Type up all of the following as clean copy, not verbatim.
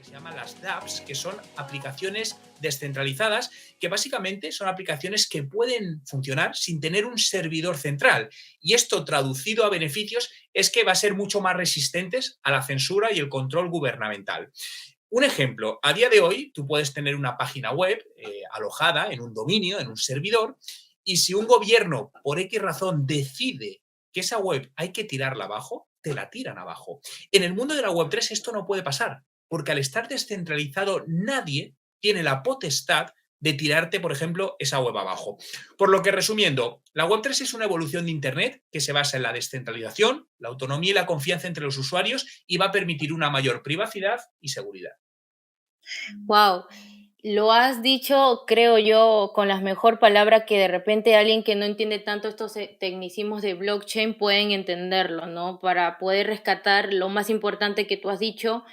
se llaman las dApps, que son aplicaciones descentralizadas, que básicamente son aplicaciones que pueden funcionar sin tener un servidor central. Y esto, traducido a beneficios, es que va a ser mucho más resistentes a la censura y el control gubernamental. Un ejemplo, a día de hoy tú puedes tener una página web alojada en un dominio, en un servidor, y si un gobierno, por X razón, decide que esa web hay que tirarla abajo, te la tiran abajo. En el mundo de la Web3 esto no puede pasar, porque al estar descentralizado nadie tiene la potestad de tirarte, por ejemplo, esa web abajo. Por lo que, resumiendo, la Web3 es una evolución de Internet que se basa en la descentralización, la autonomía y la confianza entre los usuarios y va a permitir una mayor privacidad y seguridad. Wow, lo has dicho, creo yo, con las mejor palabras que de repente alguien que no entiende tanto estos tecnicismos de blockchain pueden entenderlo, ¿no? Para poder rescatar lo más importante que tú has dicho,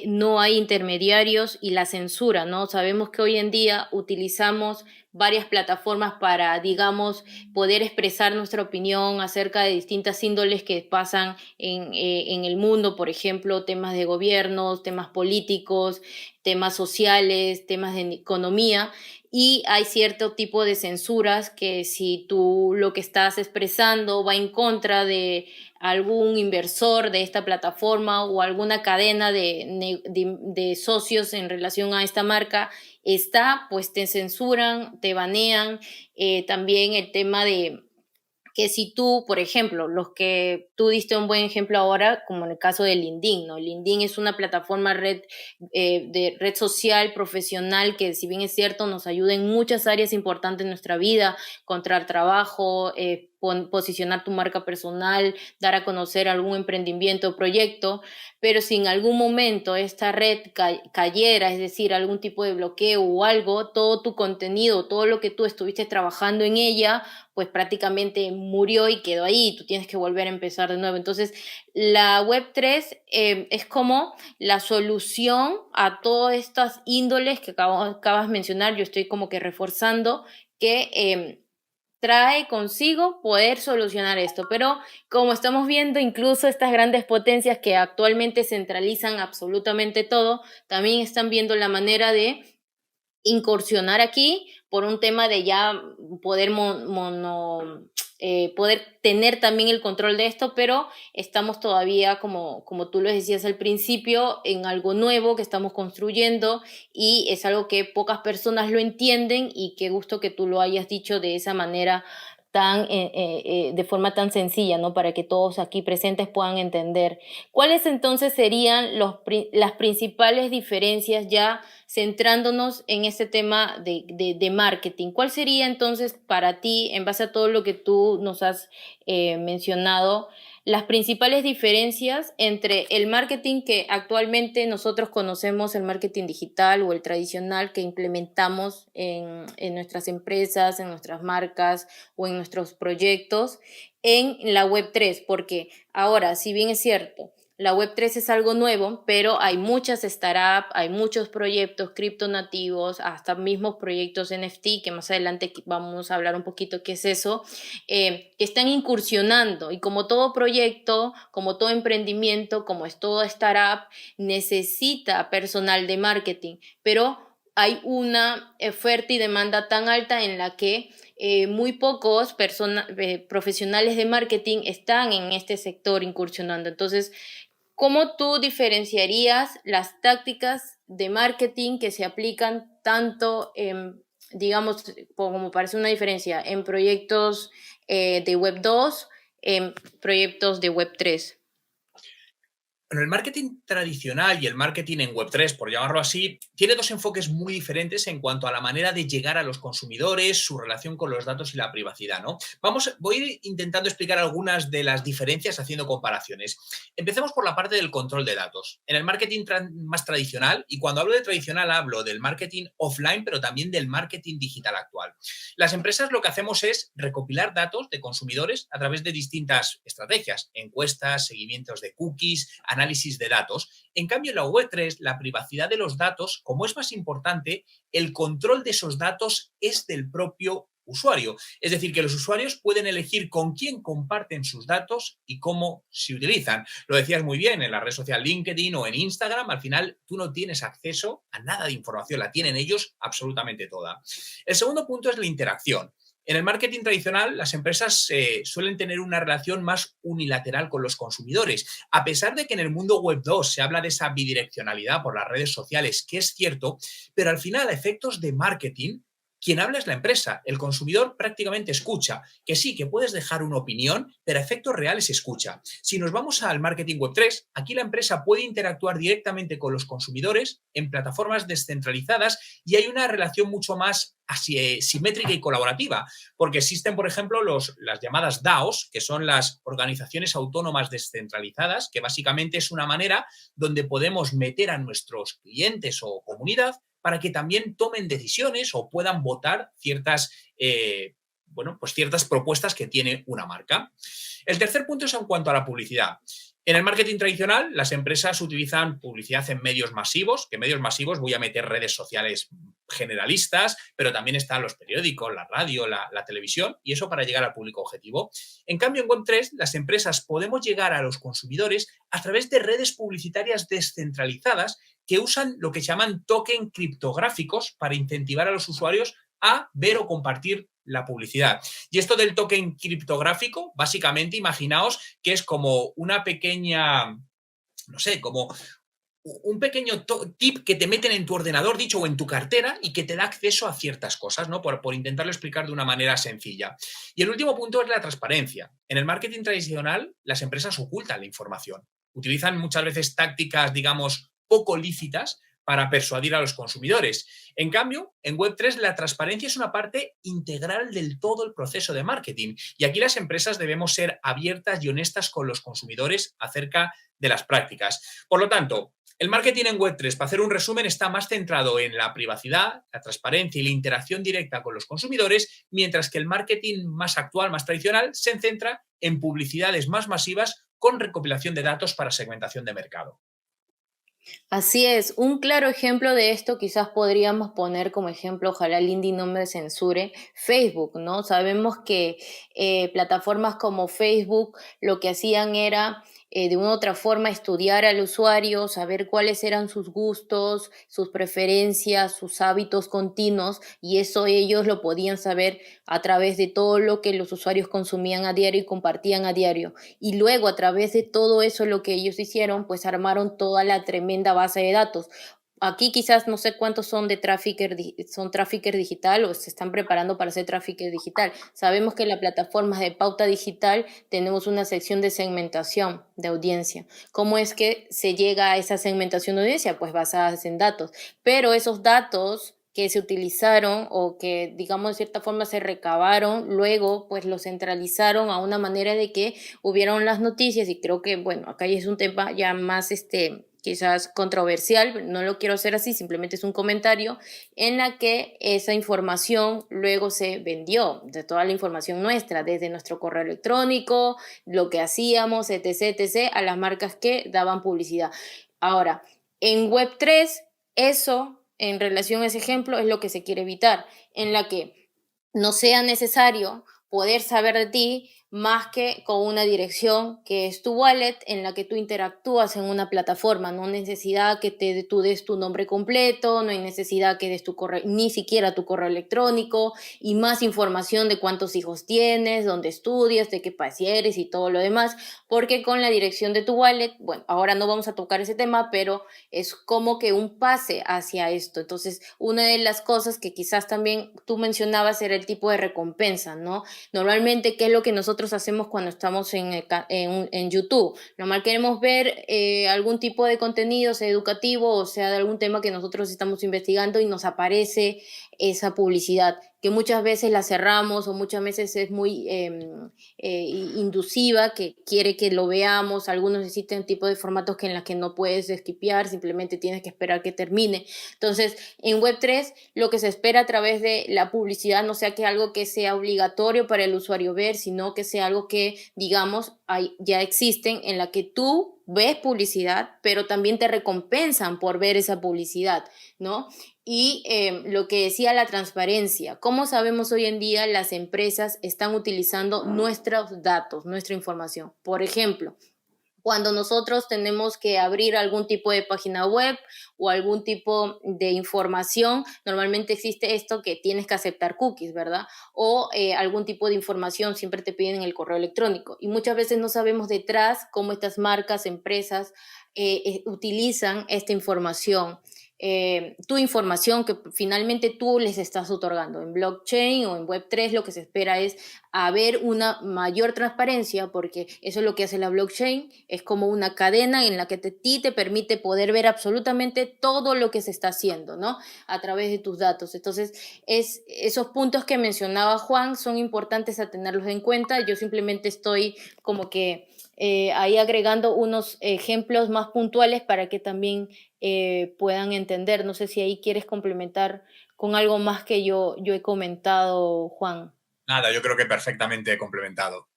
no hay intermediarios y la censura, ¿no? Sabemos que hoy en día utilizamos varias plataformas para, digamos, poder expresar nuestra opinión acerca de distintas índoles que pasan en el mundo, por ejemplo, temas de gobiernos, temas políticos, temas sociales, temas de economía, y hay cierto tipo de censuras que si tú lo que estás expresando va en contra de algún inversor de esta plataforma o alguna cadena de socios en relación a esta marca, pues te censuran, te banean. También el tema de que si tú, por ejemplo, los que tú diste un buen ejemplo ahora, como en el caso de LinkedIn, ¿no? LinkedIn es una plataforma de red social profesional que, si bien es cierto, nos ayuda en muchas áreas importantes de nuestra vida, encontrar trabajo, posicionar tu marca personal, dar a conocer algún emprendimiento o proyecto, pero si en algún momento esta red cayera, es decir, algún tipo de bloqueo o algo, todo tu contenido, todo lo que tú estuviste trabajando en ella, pues prácticamente murió y quedó ahí, tú tienes que volver a empezar de nuevo. Entonces, la Web3 es como la solución a todas estas índoles que acabas de mencionar, yo estoy como que reforzando que trae consigo poder solucionar esto, pero como estamos viendo, incluso estas grandes potencias que actualmente centralizan absolutamente todo, también están viendo la manera de incursionar aquí por un tema de ya poder poder tener también el control de esto, pero estamos todavía, como tú lo decías al principio, en algo nuevo que estamos construyendo y es algo que pocas personas lo entienden y qué gusto que tú lo hayas dicho de esa manera de forma tan sencilla, ¿no? Para que todos aquí presentes puedan entender. ¿Cuáles entonces serían las principales diferencias ya centrándonos en este tema de marketing? ¿Cuál sería entonces para ti, en base a todo lo que tú nos has mencionado, las principales diferencias entre el marketing que actualmente nosotros conocemos, el marketing digital o el tradicional que implementamos en nuestras empresas, en nuestras marcas o en nuestros proyectos, en la Web3? Porque ahora, si bien es cierto, la Web3 es algo nuevo, pero hay muchas startups, hay muchos proyectos criptonativos, hasta mismos proyectos NFT, que más adelante vamos a hablar un poquito qué es eso, que están incursionando. Y como todo proyecto, como todo emprendimiento, como es toda startup, necesita personal de marketing, pero hay una oferta y demanda tan alta en la que muy pocos profesionales de marketing están en este sector incursionando. Entonces, ¿cómo tú diferenciarías las tácticas de marketing que se aplican tanto en, digamos, como parece una diferencia, en proyectos de Web 2, en proyectos de Web 3? Bueno, el marketing tradicional y el marketing en Web3, por llamarlo así, tiene dos enfoques muy diferentes en cuanto a la manera de llegar a los consumidores, su relación con los datos y la privacidad, ¿no? Voy a ir intentando explicar algunas de las diferencias haciendo comparaciones. Empecemos por la parte del control de datos. En el marketing más tradicional, y cuando hablo de tradicional hablo del marketing offline, pero también del marketing digital actual. Las empresas lo que hacemos es recopilar datos de consumidores a través de distintas estrategias, encuestas, seguimientos de cookies, análisis de datos. En cambio, en la Web3, la privacidad de los datos, como es más importante, el control de esos datos es del propio usuario. Es decir, que los usuarios pueden elegir con quién comparten sus datos y cómo se utilizan. Lo decías muy bien, en la red social LinkedIn o en Instagram, al final tú no tienes acceso a nada de información, la tienen ellos absolutamente toda. El segundo punto es la interacción. En el marketing tradicional, las empresas suelen tener una relación más unilateral con los consumidores. A pesar de que en el mundo web 2 se habla de esa bidireccionalidad por las redes sociales, que es cierto, pero al final, a efectos de marketing, quien habla es la empresa. El consumidor prácticamente escucha. Que sí, que puedes dejar una opinión, pero a efectos reales escucha. Si nos vamos al marketing web 3, aquí la empresa puede interactuar directamente con los consumidores en plataformas descentralizadas y hay una relación mucho más simétrica y colaborativa, porque existen, por ejemplo, las llamadas DAOs, que son las organizaciones autónomas descentralizadas, que básicamente es una manera donde podemos meter a nuestros clientes o comunidad para que también tomen decisiones o puedan votar ciertas propuestas que tiene una marca. El tercer punto es en cuanto a la publicidad. En el marketing tradicional, las empresas utilizan publicidad en medios masivos, que medios masivos voy a meter redes sociales generalistas, pero también están los periódicos, la radio, la televisión, y eso para llegar al público objetivo. En cambio, en Web3, las empresas podemos llegar a los consumidores a través de redes publicitarias descentralizadas que usan lo que se llaman token criptográficos para incentivar a los usuarios a ver o compartir la publicidad. Y esto del token criptográfico, básicamente, imaginaos que es como una pequeña, no sé, como un pequeño tip que te meten en tu ordenador, dicho, o en tu cartera y que te da acceso a ciertas cosas, ¿no? Por intentarlo explicar de una manera sencilla. Y el último punto es la transparencia. En el marketing tradicional, las empresas ocultan la información. Utilizan muchas veces tácticas, digamos, poco lícitas para persuadir a los consumidores. En cambio, en Web3 la transparencia es una parte integral del todo el proceso de marketing y aquí las empresas debemos ser abiertas y honestas con los consumidores acerca de las prácticas. Por lo tanto, el marketing en Web3, para hacer un resumen, está más centrado en la privacidad, la transparencia y la interacción directa con los consumidores, mientras que el marketing más actual, más tradicional, se centra en publicidades más masivas con recopilación de datos para segmentación de mercado. Así es, un claro ejemplo de esto quizás podríamos poner como ejemplo, ojalá Lindy no me censure, Facebook, ¿no? Sabemos que plataformas como Facebook lo que hacían era de una u otra forma estudiar al usuario, saber cuáles eran sus gustos, sus preferencias, sus hábitos continuos y eso ellos lo podían saber a través de todo lo que los usuarios consumían a diario y compartían a diario. Y luego a través de todo eso lo que ellos hicieron, pues armaron toda la tremenda base de datos. Aquí quizás no sé cuántos son de son trafficker digital o se están preparando para ser trafficker digital. Sabemos que en las plataformas de pauta digital tenemos una sección de segmentación de audiencia. ¿Cómo es que se llega a esa segmentación de audiencia? Pues basadas en datos. Pero esos datos que se utilizaron o que, digamos, de cierta forma se recabaron, luego pues los centralizaron a una manera de que hubieron las noticias y creo que, bueno, acá ya es un tema ya más, quizás controversial, no lo quiero hacer así, simplemente es un comentario, en la que esa información luego se vendió, de toda la información nuestra, desde nuestro correo electrónico, lo que hacíamos, etc., etc., a las marcas que daban publicidad. Ahora, en Web3, eso en relación a ese ejemplo es lo que se quiere evitar, en la que no sea necesario poder saber de ti más que con una dirección que es tu wallet en la que tú interactúas en una plataforma. No hay necesidad que tú des tu nombre completo, no hay necesidad que des tu correo, ni siquiera tu correo electrónico y más información de cuántos hijos tienes, dónde estudias, de qué país eres y todo lo demás, porque con la dirección de tu wallet, bueno, ahora no vamos a tocar ese tema, pero es como que un pase hacia esto. Entonces, una de las cosas que quizás también tú mencionabas era el tipo de recompensa, ¿no? Normalmente, ¿qué es lo que nosotros hacemos cuando estamos en YouTube? Normal queremos ver algún tipo de contenido, sea educativo o sea de algún tema que nosotros estamos investigando y nos aparece esa publicidad que muchas veces la cerramos o muchas veces es muy induciva, que quiere que lo veamos. Algunos existen tipos de formatos que en los que no puedes skipear, simplemente tienes que esperar que termine. Entonces, en Web3, lo que se espera a través de la publicidad no sea que algo que sea obligatorio para el usuario ver, sino que sea algo que, digamos, ya existen en la que tú ves publicidad, pero también te recompensan por ver esa publicidad, ¿no? Y lo que decía la transparencia, ¿cómo sabemos hoy en día las empresas están utilizando nuestros datos, nuestra información? Por ejemplo, cuando nosotros tenemos que abrir algún tipo de página web o algún tipo de información, normalmente existe esto que tienes que aceptar cookies, ¿verdad? O algún tipo de información, siempre te piden el correo electrónico. Y muchas veces no sabemos detrás cómo estas marcas, empresas utilizan esta información. Tu información que finalmente tú les estás otorgando. En blockchain o en Web3 lo que se espera es haber una mayor transparencia, porque eso es lo que hace la blockchain, es como una cadena en la que ti te permite poder ver absolutamente todo lo que se está haciendo, ¿no? A través de tus datos. Entonces, esos puntos que mencionaba Juan son importantes a tenerlos en cuenta. Yo simplemente estoy como que ahí agregando unos ejemplos más puntuales para que también puedan entender. No sé si ahí quieres complementar con algo más que yo he comentado, Juan. Nada, yo creo que perfectamente complementado.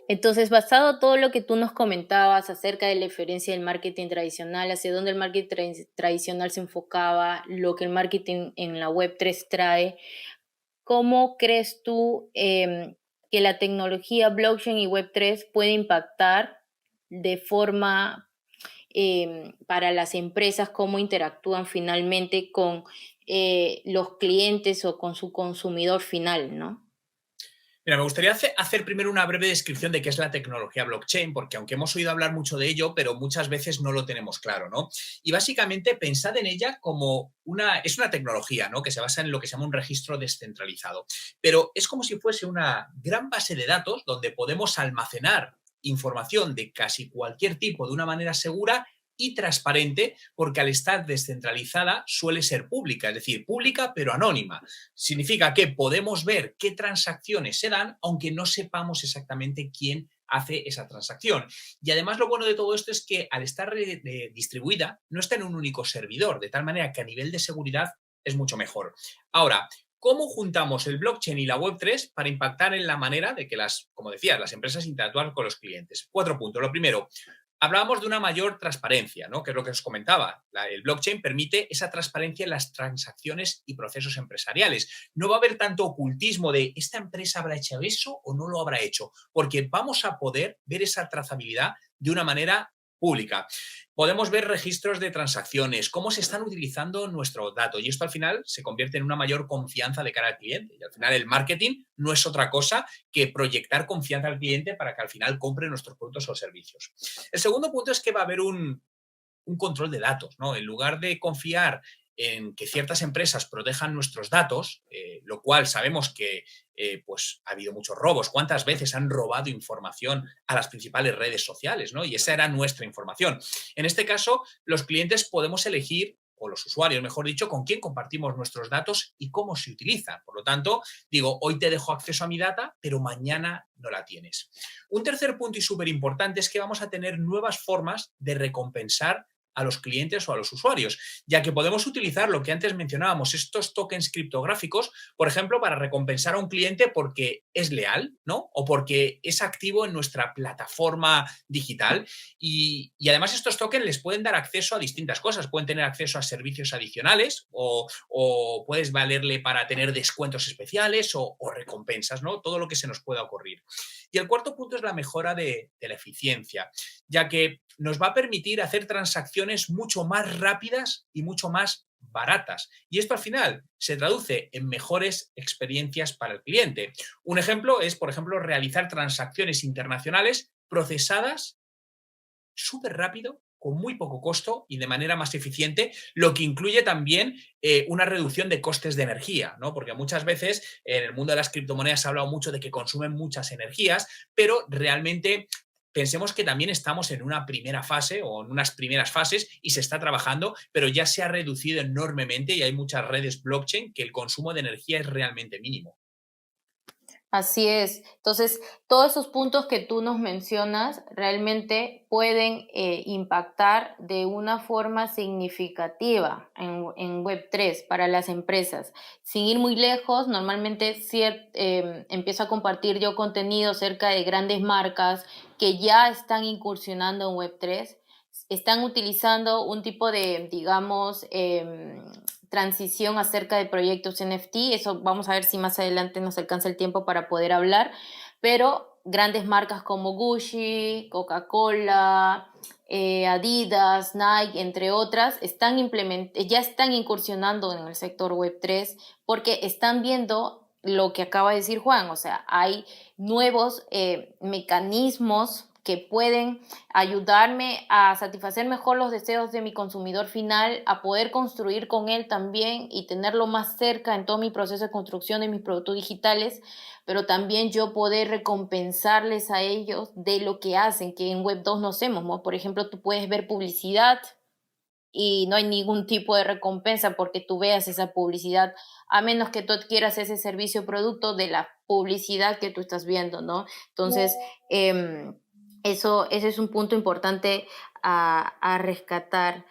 Entonces, basado en todo lo que tú nos comentabas acerca de la diferencia del marketing tradicional, hacia dónde el marketing tradicional se enfocaba, lo que el marketing en la Web3 trae, ¿cómo crees tú que la tecnología blockchain y Web3 puede impactar de forma para las empresas, cómo interactúan finalmente con los clientes o con su consumidor final, ¿no? Mira, me gustaría hacer primero una breve descripción de qué es la tecnología blockchain, porque aunque hemos oído hablar mucho de ello, pero muchas veces no lo tenemos claro, ¿no? Y básicamente pensad en ella como es una tecnología, ¿no? Que se basa en lo que se llama un registro descentralizado. Pero es como si fuese una gran base de datos donde podemos almacenar información de casi cualquier tipo de una manera segura y transparente, porque al estar descentralizada suele ser pública, es decir, pública pero anónima. Significa que podemos ver qué transacciones se dan, aunque no sepamos exactamente quién hace esa transacción. Y además lo bueno de todo esto es que al estar distribuida no está en un único servidor, de tal manera que a nivel de seguridad es mucho mejor. Ahora, ¿cómo juntamos el blockchain y la Web3 para impactar en la manera de que como decías, las empresas interactúan con los clientes? 4 puntos. Lo primero, hablábamos de una mayor transparencia, ¿no? Que es lo que os comentaba. El blockchain permite esa transparencia en las transacciones y procesos empresariales. No va a haber tanto ocultismo de esta empresa habrá hecho eso o no lo habrá hecho, porque vamos a poder ver esa trazabilidad de una manera pública. Podemos ver registros de transacciones, cómo se están utilizando nuestro dato y esto al final se convierte en una mayor confianza de cara al cliente. Y al final el marketing no es otra cosa que proyectar confianza al cliente para que al final compre nuestros productos o servicios. El segundo punto es que va a haber un control de datos, ¿no? En lugar de confiar en que ciertas empresas protejan nuestros datos, lo cual sabemos que pues ha habido muchos robos. ¿Cuántas veces han robado información a las principales redes sociales? ¿No? Y esa era nuestra información. En este caso, los clientes podemos elegir, o los usuarios, mejor dicho, con quién compartimos nuestros datos y cómo se utilizan. Por lo tanto, digo, hoy te dejo acceso a mi data, pero mañana no la tienes. Un tercer punto y súper importante es que vamos a tener nuevas formas de recompensar a los clientes o a los usuarios, ya que podemos utilizar lo que antes mencionábamos, estos tokens criptográficos, por ejemplo, para recompensar a un cliente porque es leal, ¿no? O porque es activo en nuestra plataforma digital. Y además estos tokens les pueden dar acceso a distintas cosas, pueden tener acceso a servicios adicionales o puedes valerle para tener descuentos especiales o recompensas, ¿no? Todo lo que se nos pueda ocurrir. Y el cuarto punto es la mejora de la eficiencia, ya que nos va a permitir hacer transacciones mucho más rápidas y mucho más baratas. Y esto al final se traduce en mejores experiencias para el cliente. Un ejemplo es, por ejemplo, realizar transacciones internacionales procesadas súper rápido, con muy poco costo y de manera más eficiente, lo que incluye también una reducción de costes de energía, ¿no? Porque muchas veces en el mundo de las criptomonedas se ha hablado mucho de que consumen muchas energías, pero realmente pensemos que también estamos en una primera fase o en unas primeras fases y se está trabajando, pero ya se ha reducido enormemente y hay muchas redes blockchain que el consumo de energía es realmente mínimo. Así es. Entonces, todos esos puntos que tú nos mencionas realmente pueden impactar de una forma significativa en Web3 para las empresas. Sin ir muy lejos, normalmente empiezo a compartir yo contenido acerca de grandes marcas que ya están incursionando en Web3, están utilizando un tipo de, digamos, transición acerca de proyectos NFT. Eso vamos a ver si más adelante nos alcanza el tiempo para poder hablar, pero grandes marcas como Gucci, Coca-Cola, Adidas, Nike, entre otras, ya están incursionando en el sector Web3 porque están viendo lo que acaba de decir Juan, o sea, hay nuevos mecanismos que pueden ayudarme a satisfacer mejor los deseos de mi consumidor final, a poder construir con él también y tenerlo más cerca en todo mi proceso de construcción de mis productos digitales, pero también yo poder recompensarles a ellos de lo que hacen, que en Web 2 no hacemos, ¿no? Por ejemplo, tú puedes ver publicidad y no hay ningún tipo de recompensa porque tú veas esa publicidad, a menos que tú adquieras ese servicio o producto de la publicidad que tú estás viendo, ¿no? Entonces, ese es un punto importante a rescatar.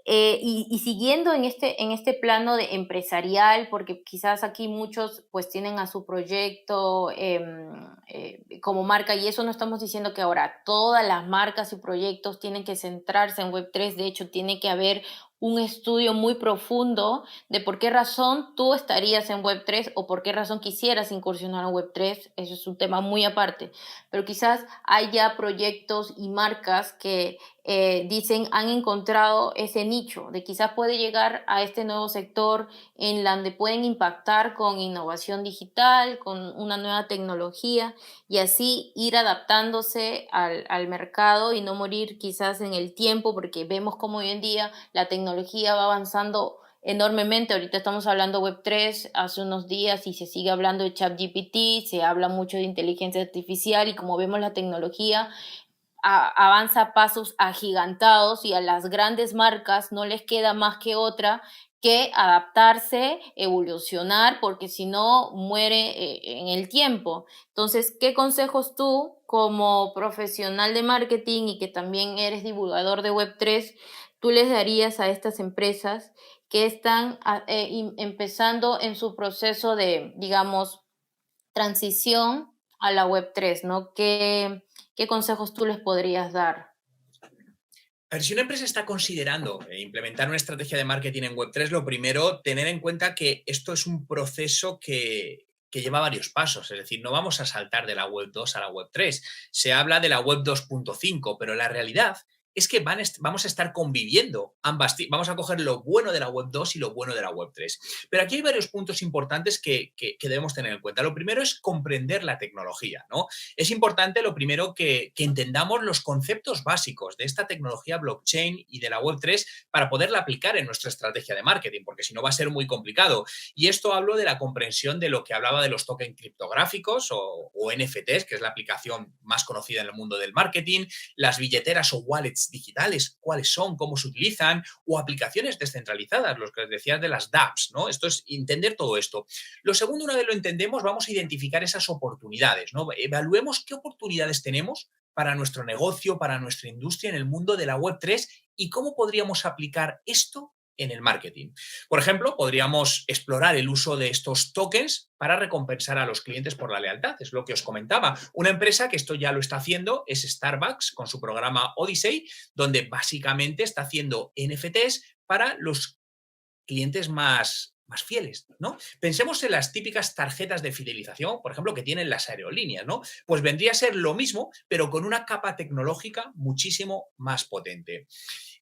Y siguiendo en este plano de empresarial, porque quizás aquí muchos pues tienen a su proyecto como marca, y eso no estamos diciendo que ahora todas las marcas y proyectos tienen que centrarse en Web3. De hecho tiene que haber un estudio muy profundo de por qué razón tú estarías en Web3 o por qué razón quisieras incursionar en Web3. Eso es un tema muy aparte, pero quizás haya proyectos y marcas que dicen han encontrado ese nicho de quizás puede llegar a este nuevo sector en donde pueden impactar con innovación digital, con una nueva tecnología y así ir adaptándose al mercado y no morir quizás en el tiempo, porque vemos como hoy en día la tecnología va avanzando enormemente. Ahorita estamos hablando Web3 hace unos días y se sigue hablando de ChatGPT, se habla mucho de inteligencia artificial y como vemos la tecnología avanza a pasos agigantados y a las grandes marcas no les queda más que otra que adaptarse, evolucionar, porque si no muere en el tiempo. Entonces, ¿qué consejos tú como profesional de marketing y que también eres divulgador de Web3, tú les darías a estas empresas que están empezando en su proceso de, digamos, transición a la Web3, ¿no? ¿Qué consejos tú les podrías dar? A ver, si una empresa está considerando implementar una estrategia de marketing en Web3, lo primero, tener en cuenta que esto es un proceso que lleva varios pasos. Es decir, no vamos a saltar de la Web 2 a la Web 3. Se habla de la Web 2.5, pero la realidad es que vamos a estar conviviendo ambas. Vamos a coger lo bueno de la Web 2 y lo bueno de la Web 3. Pero aquí hay varios puntos importantes que debemos tener en cuenta. Lo primero es comprender la tecnología, ¿no? Es importante, lo primero, que entendamos los conceptos básicos de esta tecnología blockchain y de la Web3 para poderla aplicar en nuestra estrategia de marketing, porque si no va a ser muy complicado. Y esto hablo de la comprensión de lo que hablaba de los tokens criptográficos o NFTs, que es la aplicación más conocida en el mundo del marketing, las billeteras o wallets digitales, cuáles son, cómo se utilizan, o aplicaciones descentralizadas, los que decías de las dApps, ¿no? Esto es entender todo esto. Lo segundo, una vez lo entendemos, vamos a identificar esas oportunidades, ¿no? Evaluemos qué oportunidades tenemos para nuestro negocio, para nuestra industria en el mundo de la Web3 y cómo podríamos aplicar esto en el marketing. Por ejemplo, podríamos explorar el uso de estos tokens para recompensar a los clientes por la lealtad. Es lo que os comentaba. Una empresa que esto ya lo está haciendo es Starbucks con su programa Odyssey, donde básicamente está haciendo NFTs para los clientes más fieles, ¿no? Pensemos en las típicas tarjetas de fidelización, por ejemplo, que tienen las aerolíneas, ¿no? Pues vendría a ser lo mismo, pero con una capa tecnológica muchísimo más potente.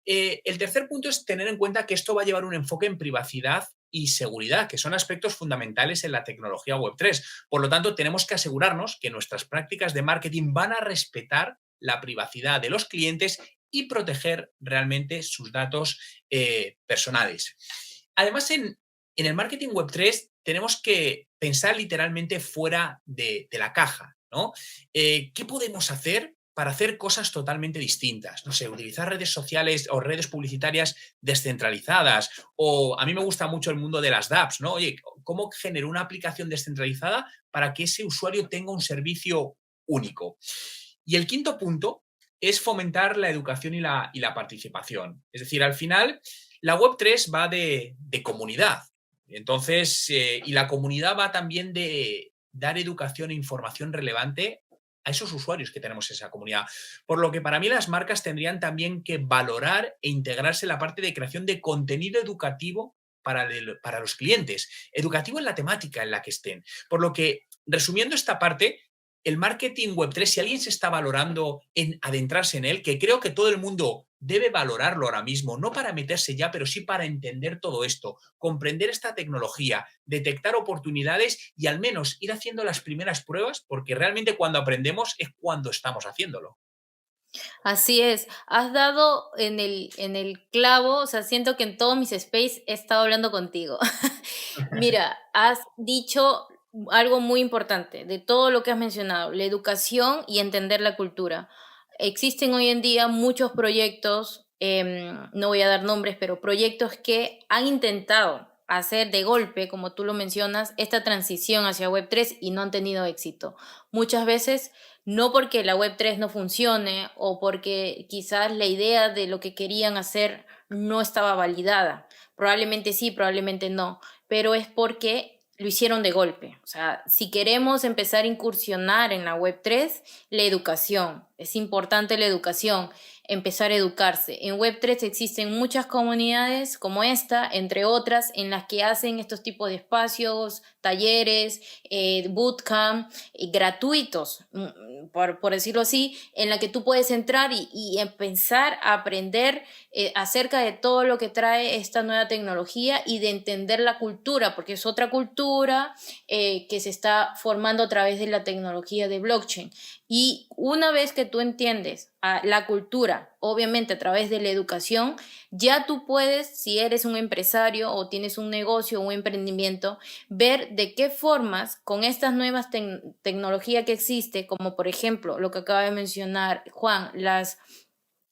El tercer punto es tener en cuenta que esto va a llevar un enfoque en privacidad y seguridad, que son aspectos fundamentales en la tecnología Web3. Por lo tanto, tenemos que asegurarnos que nuestras prácticas de marketing van a respetar la privacidad de los clientes y proteger realmente sus datos personales. Además, en el marketing Web3 tenemos que pensar literalmente fuera de la caja, ¿no? ¿Qué podemos hacer para hacer cosas totalmente distintas? No sé, utilizar redes sociales o redes publicitarias descentralizadas. O a mí me gusta mucho el mundo de las dApps, ¿no? Oye, ¿cómo genero una aplicación descentralizada para que ese usuario tenga un servicio único? Y el quinto punto es fomentar la educación y la participación. Es decir, al final, la Web3 va de comunidad. Entonces, y la comunidad va también de dar educación e información relevante a esos usuarios que tenemos en esa comunidad. Por lo que para mí las marcas tendrían también que valorar e integrarse en la parte de creación de contenido educativo para los clientes, educativo en la temática en la que estén. Por lo que, resumiendo esta parte, el marketing Web3, si alguien se está valorando en adentrarse en él, que creo que todo el mundo debe valorarlo ahora mismo, no para meterse ya, pero sí para entender todo esto, comprender esta tecnología, detectar oportunidades y al menos ir haciendo las primeras pruebas, porque realmente cuando aprendemos es cuando estamos haciéndolo. Así es, has dado en el clavo, o sea, siento que en todos mis space he estado hablando contigo. Mira, has dicho algo muy importante de todo lo que has mencionado, la educación y entender la cultura. Existen hoy en día muchos proyectos, no voy a dar nombres, pero proyectos que han intentado hacer de golpe, como tú lo mencionas, esta transición hacia Web3 y no han tenido éxito. Muchas veces no porque la Web3 no funcione o porque quizás la idea de lo que querían hacer no estaba validada. Probablemente sí, probablemente no, pero es porque lo hicieron de golpe. O sea, si queremos empezar a incursionar en la Web3, la educación, es importante la educación, empezar a educarse. En Web3 existen muchas comunidades como esta, entre otras, en las que hacen estos tipos de espacios, talleres, bootcamp, gratuitos, por decirlo así, en la que tú puedes entrar y empezar a aprender acerca de todo lo que trae esta nueva tecnología y de entender la cultura, porque es otra cultura que se está formando a través de la tecnología de blockchain. Y una vez que tú entiendes la cultura, obviamente a través de la educación, ya tú puedes, si eres un empresario o tienes un negocio o un emprendimiento, ver de qué formas con estas nuevas tecnologías que existe, como por ejemplo lo que acaba de mencionar Juan, las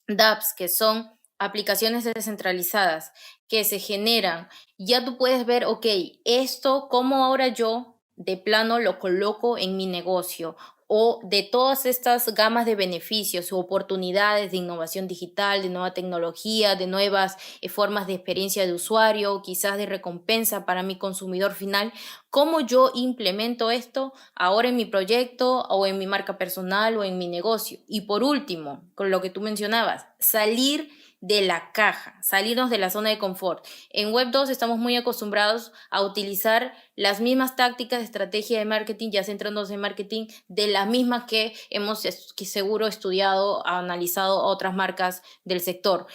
dApps, que son aplicaciones descentralizadas que se generan, ya tú puedes ver, ok, esto, cómo ahora yo de plano lo coloco en mi negocio o de todas estas gamas de beneficios o oportunidades de innovación digital, de nueva tecnología, de nuevas formas de experiencia de usuario, quizás de recompensa para mi consumidor final, cómo yo implemento esto ahora en mi proyecto o en mi marca personal o en mi negocio. Y por último, con lo que tú mencionabas, salir de la caja, salirnos de la zona de confort. En Web2 estamos muy acostumbrados a utilizar las mismas tácticas, estrategia de marketing, ya centrándonos en marketing, de las mismas que hemos que seguro estudiado, analizado otras marcas del sector.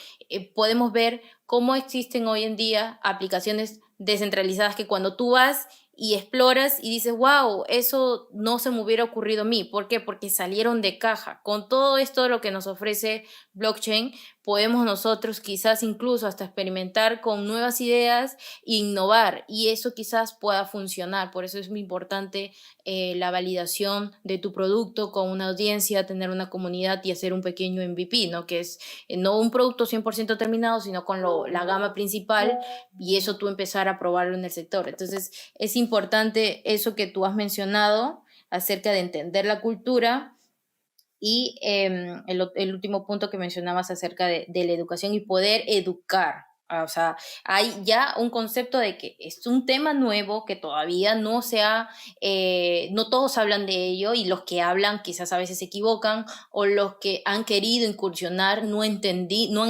Podemos ver cómo existen hoy en día aplicaciones descentralizadas que cuando tú vas y exploras y dices, wow, eso no se me hubiera ocurrido a mí. ¿Por qué? Porque salieron de caja. Con todo esto de lo que nos ofrece blockchain, podemos nosotros quizás incluso hasta experimentar con nuevas ideas e innovar y eso quizás pueda funcionar. Por eso es muy importante la validación de tu producto con una audiencia, tener una comunidad y hacer un pequeño MVP, ¿no? Que es no un producto 100% terminado, sino con la gama principal y eso tú empezar a probarlo en el sector. Entonces es importante eso que tú has mencionado acerca de entender la cultura y el último punto que mencionabas acerca de la educación y poder educar. O sea, hay ya un concepto de que es un tema nuevo que todavía no se ha, no todos hablan de ello y los que hablan quizás a veces se equivocan o los que han querido incursionar no han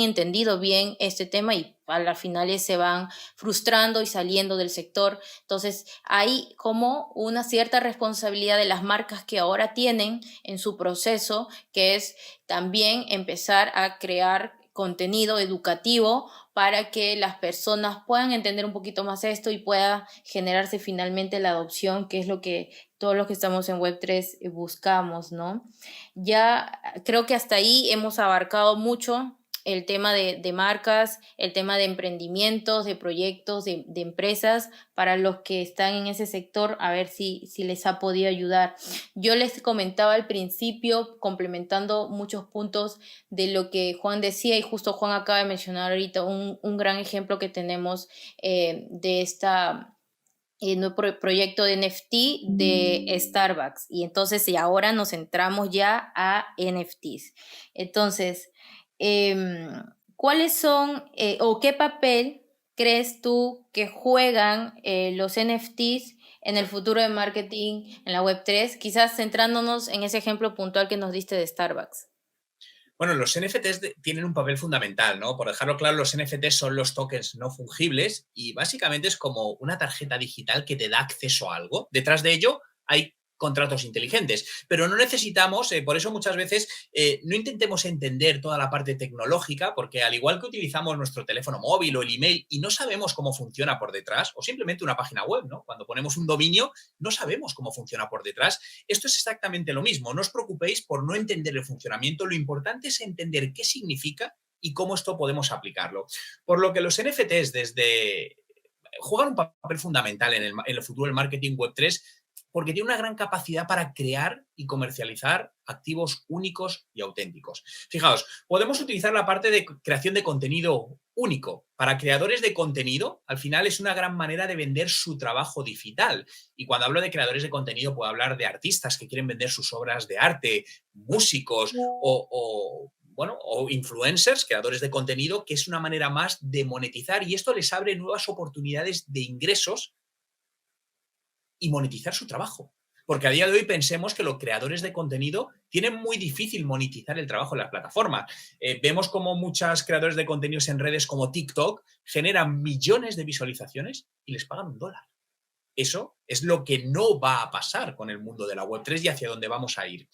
entendido bien este tema y a las finales se van frustrando y saliendo del sector. Entonces, hay como una cierta responsabilidad de las marcas que ahora tienen en su proceso, que es también empezar a crear contenido educativo para que las personas puedan entender un poquito más esto y pueda generarse finalmente la adopción, que es lo que todos los que estamos en Web3 buscamos, ¿no? Ya creo que hasta ahí hemos abarcado mucho el tema de marcas, el tema de emprendimientos, de proyectos, de empresas, para los que están en ese sector, a ver si les ha podido ayudar. Yo les comentaba al principio, complementando muchos puntos de lo que Juan decía, y justo Juan acaba de mencionar ahorita un gran ejemplo que tenemos de esta nuevo proyecto de NFT de Starbucks. Y entonces, y ahora nos centramos ya a NFTs. Entonces, ¿cuáles son o qué papel crees tú que juegan los NFTs en el futuro de marketing en la Web3? Quizás centrándonos en ese ejemplo puntual que nos diste de Starbucks. Bueno, los NFTs tienen un papel fundamental, ¿no? Por dejarlo claro, los NFTs son los tokens no fungibles y básicamente es como una tarjeta digital que te da acceso a algo. Detrás de ello hay contratos inteligentes, pero no necesitamos, por eso muchas veces no intentemos entender toda la parte tecnológica, porque al igual que utilizamos nuestro teléfono móvil o el email y no sabemos cómo funciona por detrás, o simplemente una página web, ¿no? Cuando ponemos un dominio, no sabemos cómo funciona por detrás. Esto es exactamente lo mismo. No os preocupéis por no entender el funcionamiento. Lo importante es entender qué significa y cómo esto podemos aplicarlo. Por lo que los NFTs juegan un papel fundamental en el futuro del marketing Web3 porque tiene una gran capacidad para crear y comercializar activos únicos y auténticos. Fijaos, podemos utilizar la parte de creación de contenido único. Para creadores de contenido, al final es una gran manera de vender su trabajo digital. Y cuando hablo de creadores de contenido, puedo hablar de artistas que quieren vender sus obras de arte, músicos o influencers, creadores de contenido, que es una manera más de monetizar y esto les abre nuevas oportunidades de ingresos y monetizar su trabajo. Porque a día de hoy pensemos que los creadores de contenido tienen muy difícil monetizar el trabajo en las plataformas. Vemos como muchos creadores de contenidos en redes como TikTok generan millones de visualizaciones y les pagan $1. Eso es lo que no va a pasar con el mundo de la Web3 y hacia dónde vamos a ir.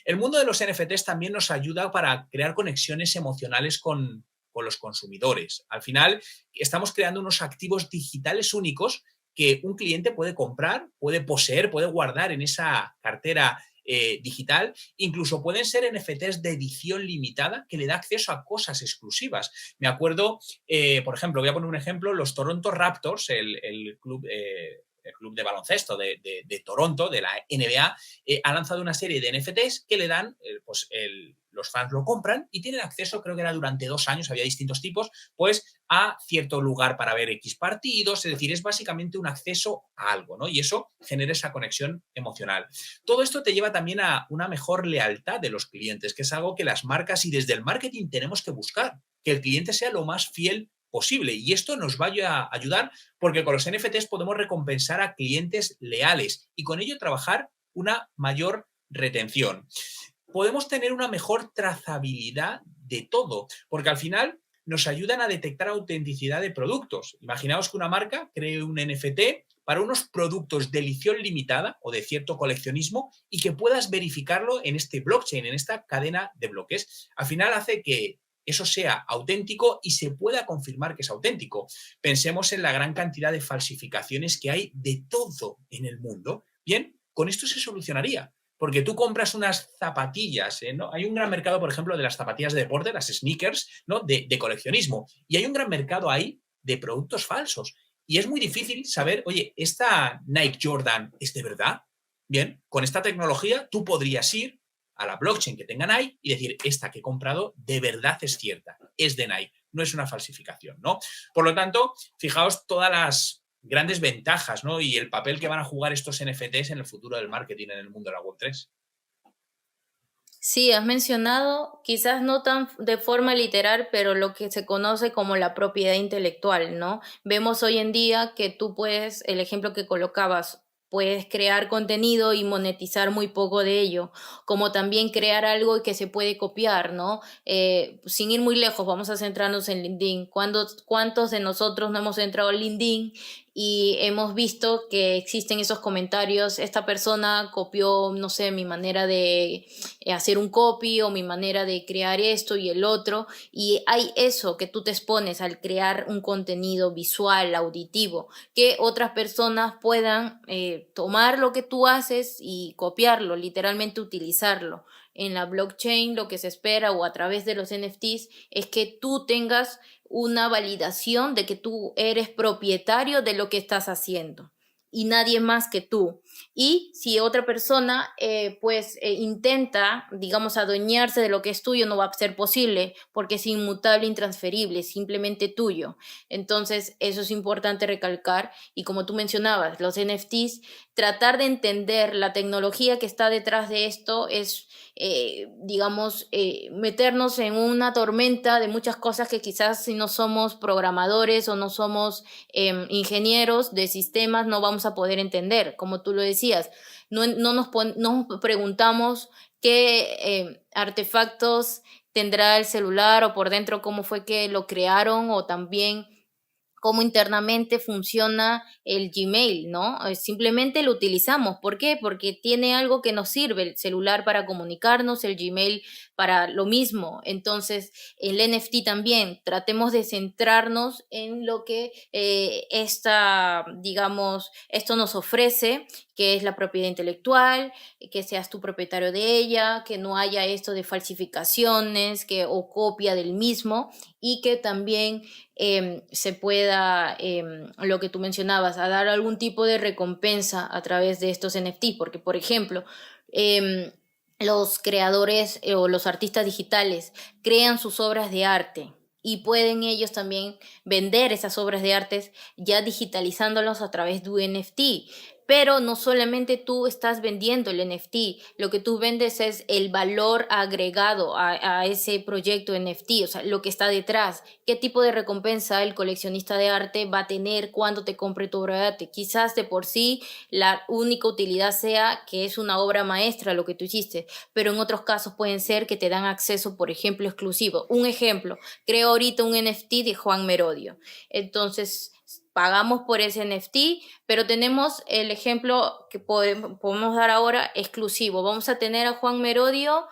El mundo de los NFTs también nos ayuda para crear conexiones emocionales con los consumidores. Al final, estamos creando unos activos digitales únicos que un cliente puede comprar, puede poseer, puede guardar en esa cartera digital. Incluso pueden ser NFTs de edición limitada que le da acceso a cosas exclusivas. Me acuerdo, por ejemplo, voy a poner un ejemplo, los Toronto Raptors, el club de baloncesto de Toronto, de la NBA, ha lanzado una serie de NFTs que le dan, los fans lo compran y tienen acceso, creo que era durante 2 años, había distintos tipos, pues a cierto lugar para ver X partidos, es decir, es básicamente un acceso a algo, ¿no? Y eso genera esa conexión emocional. Todo esto te lleva también a una mejor lealtad de los clientes, que es algo que las marcas y desde el marketing tenemos que buscar, que el cliente sea lo más fiel posible. Y esto nos va a ayudar porque con los NFTs podemos recompensar a clientes leales y con ello trabajar una mayor retención. Podemos tener una mejor trazabilidad de todo, porque al final nos ayudan a detectar autenticidad de productos. Imaginaos que una marca cree un NFT para unos productos de edición limitada o de cierto coleccionismo y que puedas verificarlo en este blockchain, en esta cadena de bloques. Al final hace que eso sea auténtico y se pueda confirmar que es auténtico. Pensemos en la gran cantidad de falsificaciones que hay de todo en el mundo. Bien, con esto se solucionaría. Porque tú compras unas zapatillas, ¿no? Hay un gran mercado, por ejemplo, de las zapatillas de deporte, las sneakers, ¿no? De coleccionismo. Y hay un gran mercado ahí de productos falsos. Y es muy difícil saber, oye, ¿esta Nike Jordan es de verdad? Bien, con esta tecnología tú podrías ir a la blockchain que tenga Nike y decir, esta que he comprado de verdad es cierta, es de Nike, no es una falsificación, ¿no? Por lo tanto, fijaos todas las grandes ventajas, ¿no? Y el papel que van a jugar estos NFTs en el futuro del marketing en el mundo de la Web3. Sí, has mencionado, quizás no tan de forma literal, pero lo que se conoce como la propiedad intelectual, ¿no? Vemos hoy en día que tú puedes, el ejemplo que colocabas, puedes crear contenido y monetizar muy poco de ello, como también crear algo que se puede copiar, ¿no? Sin ir muy lejos, vamos a centrarnos en LinkedIn. ¿Cuántos de nosotros no hemos entrado a LinkedIn y hemos visto que existen esos comentarios? Esta persona copió, no sé, mi manera de hacer un copy o mi manera de crear esto y el otro, y hay eso que tú te expones al crear un contenido visual, auditivo, que otras personas puedan tomar lo que tú haces y copiarlo, literalmente utilizarlo. En la blockchain lo que se espera o a través de los NFTs es que tú tengas una validación de que tú eres propietario de lo que estás haciendo. y nadie más que tú. Y si otra persona intenta, digamos, adueñarse de lo que es tuyo, no va a ser posible porque es inmutable, intransferible, simplemente tuyo. Entonces, eso es importante recalcar. Y como tú mencionabas, los NFTs, tratar de entender la tecnología que está detrás de esto es, digamos, meternos en una tormenta de muchas cosas que quizás si no somos programadores o no somos ingenieros de sistemas no vamos a poder entender, como tú lo decías. No nos preguntamos qué artefactos tendrá el celular o por dentro cómo fue que lo crearon o también cómo internamente funciona el Gmail, ¿no? Simplemente lo utilizamos. ¿Por qué? Porque tiene algo que nos sirve, el celular para comunicarnos, el Gmail para lo mismo. Entonces, el NFT también, tratemos de centrarnos en lo que digamos, esto nos ofrece, que es la propiedad intelectual, que seas tú propietario de ella, que no haya esto de falsificaciones o copia del mismo y que también se pueda, lo que tú mencionabas, a dar algún tipo de recompensa a través de estos NFT, porque por ejemplo, em, los creadores o los artistas digitales crean sus obras de arte y pueden ellos también vender esas obras de arte ya digitalizándolos a través de un NFT. Pero no solamente tú estás vendiendo el NFT, lo que tú vendes es el valor agregado a ese proyecto NFT, o sea, lo que está detrás, qué tipo de recompensa el coleccionista de arte va a tener cuando te compre tu obra de arte. Quizás de por sí la única utilidad sea que es una obra maestra lo que tú hiciste, pero en otros casos pueden ser que te dan acceso, por ejemplo, exclusivo. Un ejemplo, creo ahorita un NFT de Juan Merodio. Entonces, pagamos por ese NFT, pero tenemos el ejemplo que podemos dar ahora exclusivo. Vamos a tener a Juan Merodio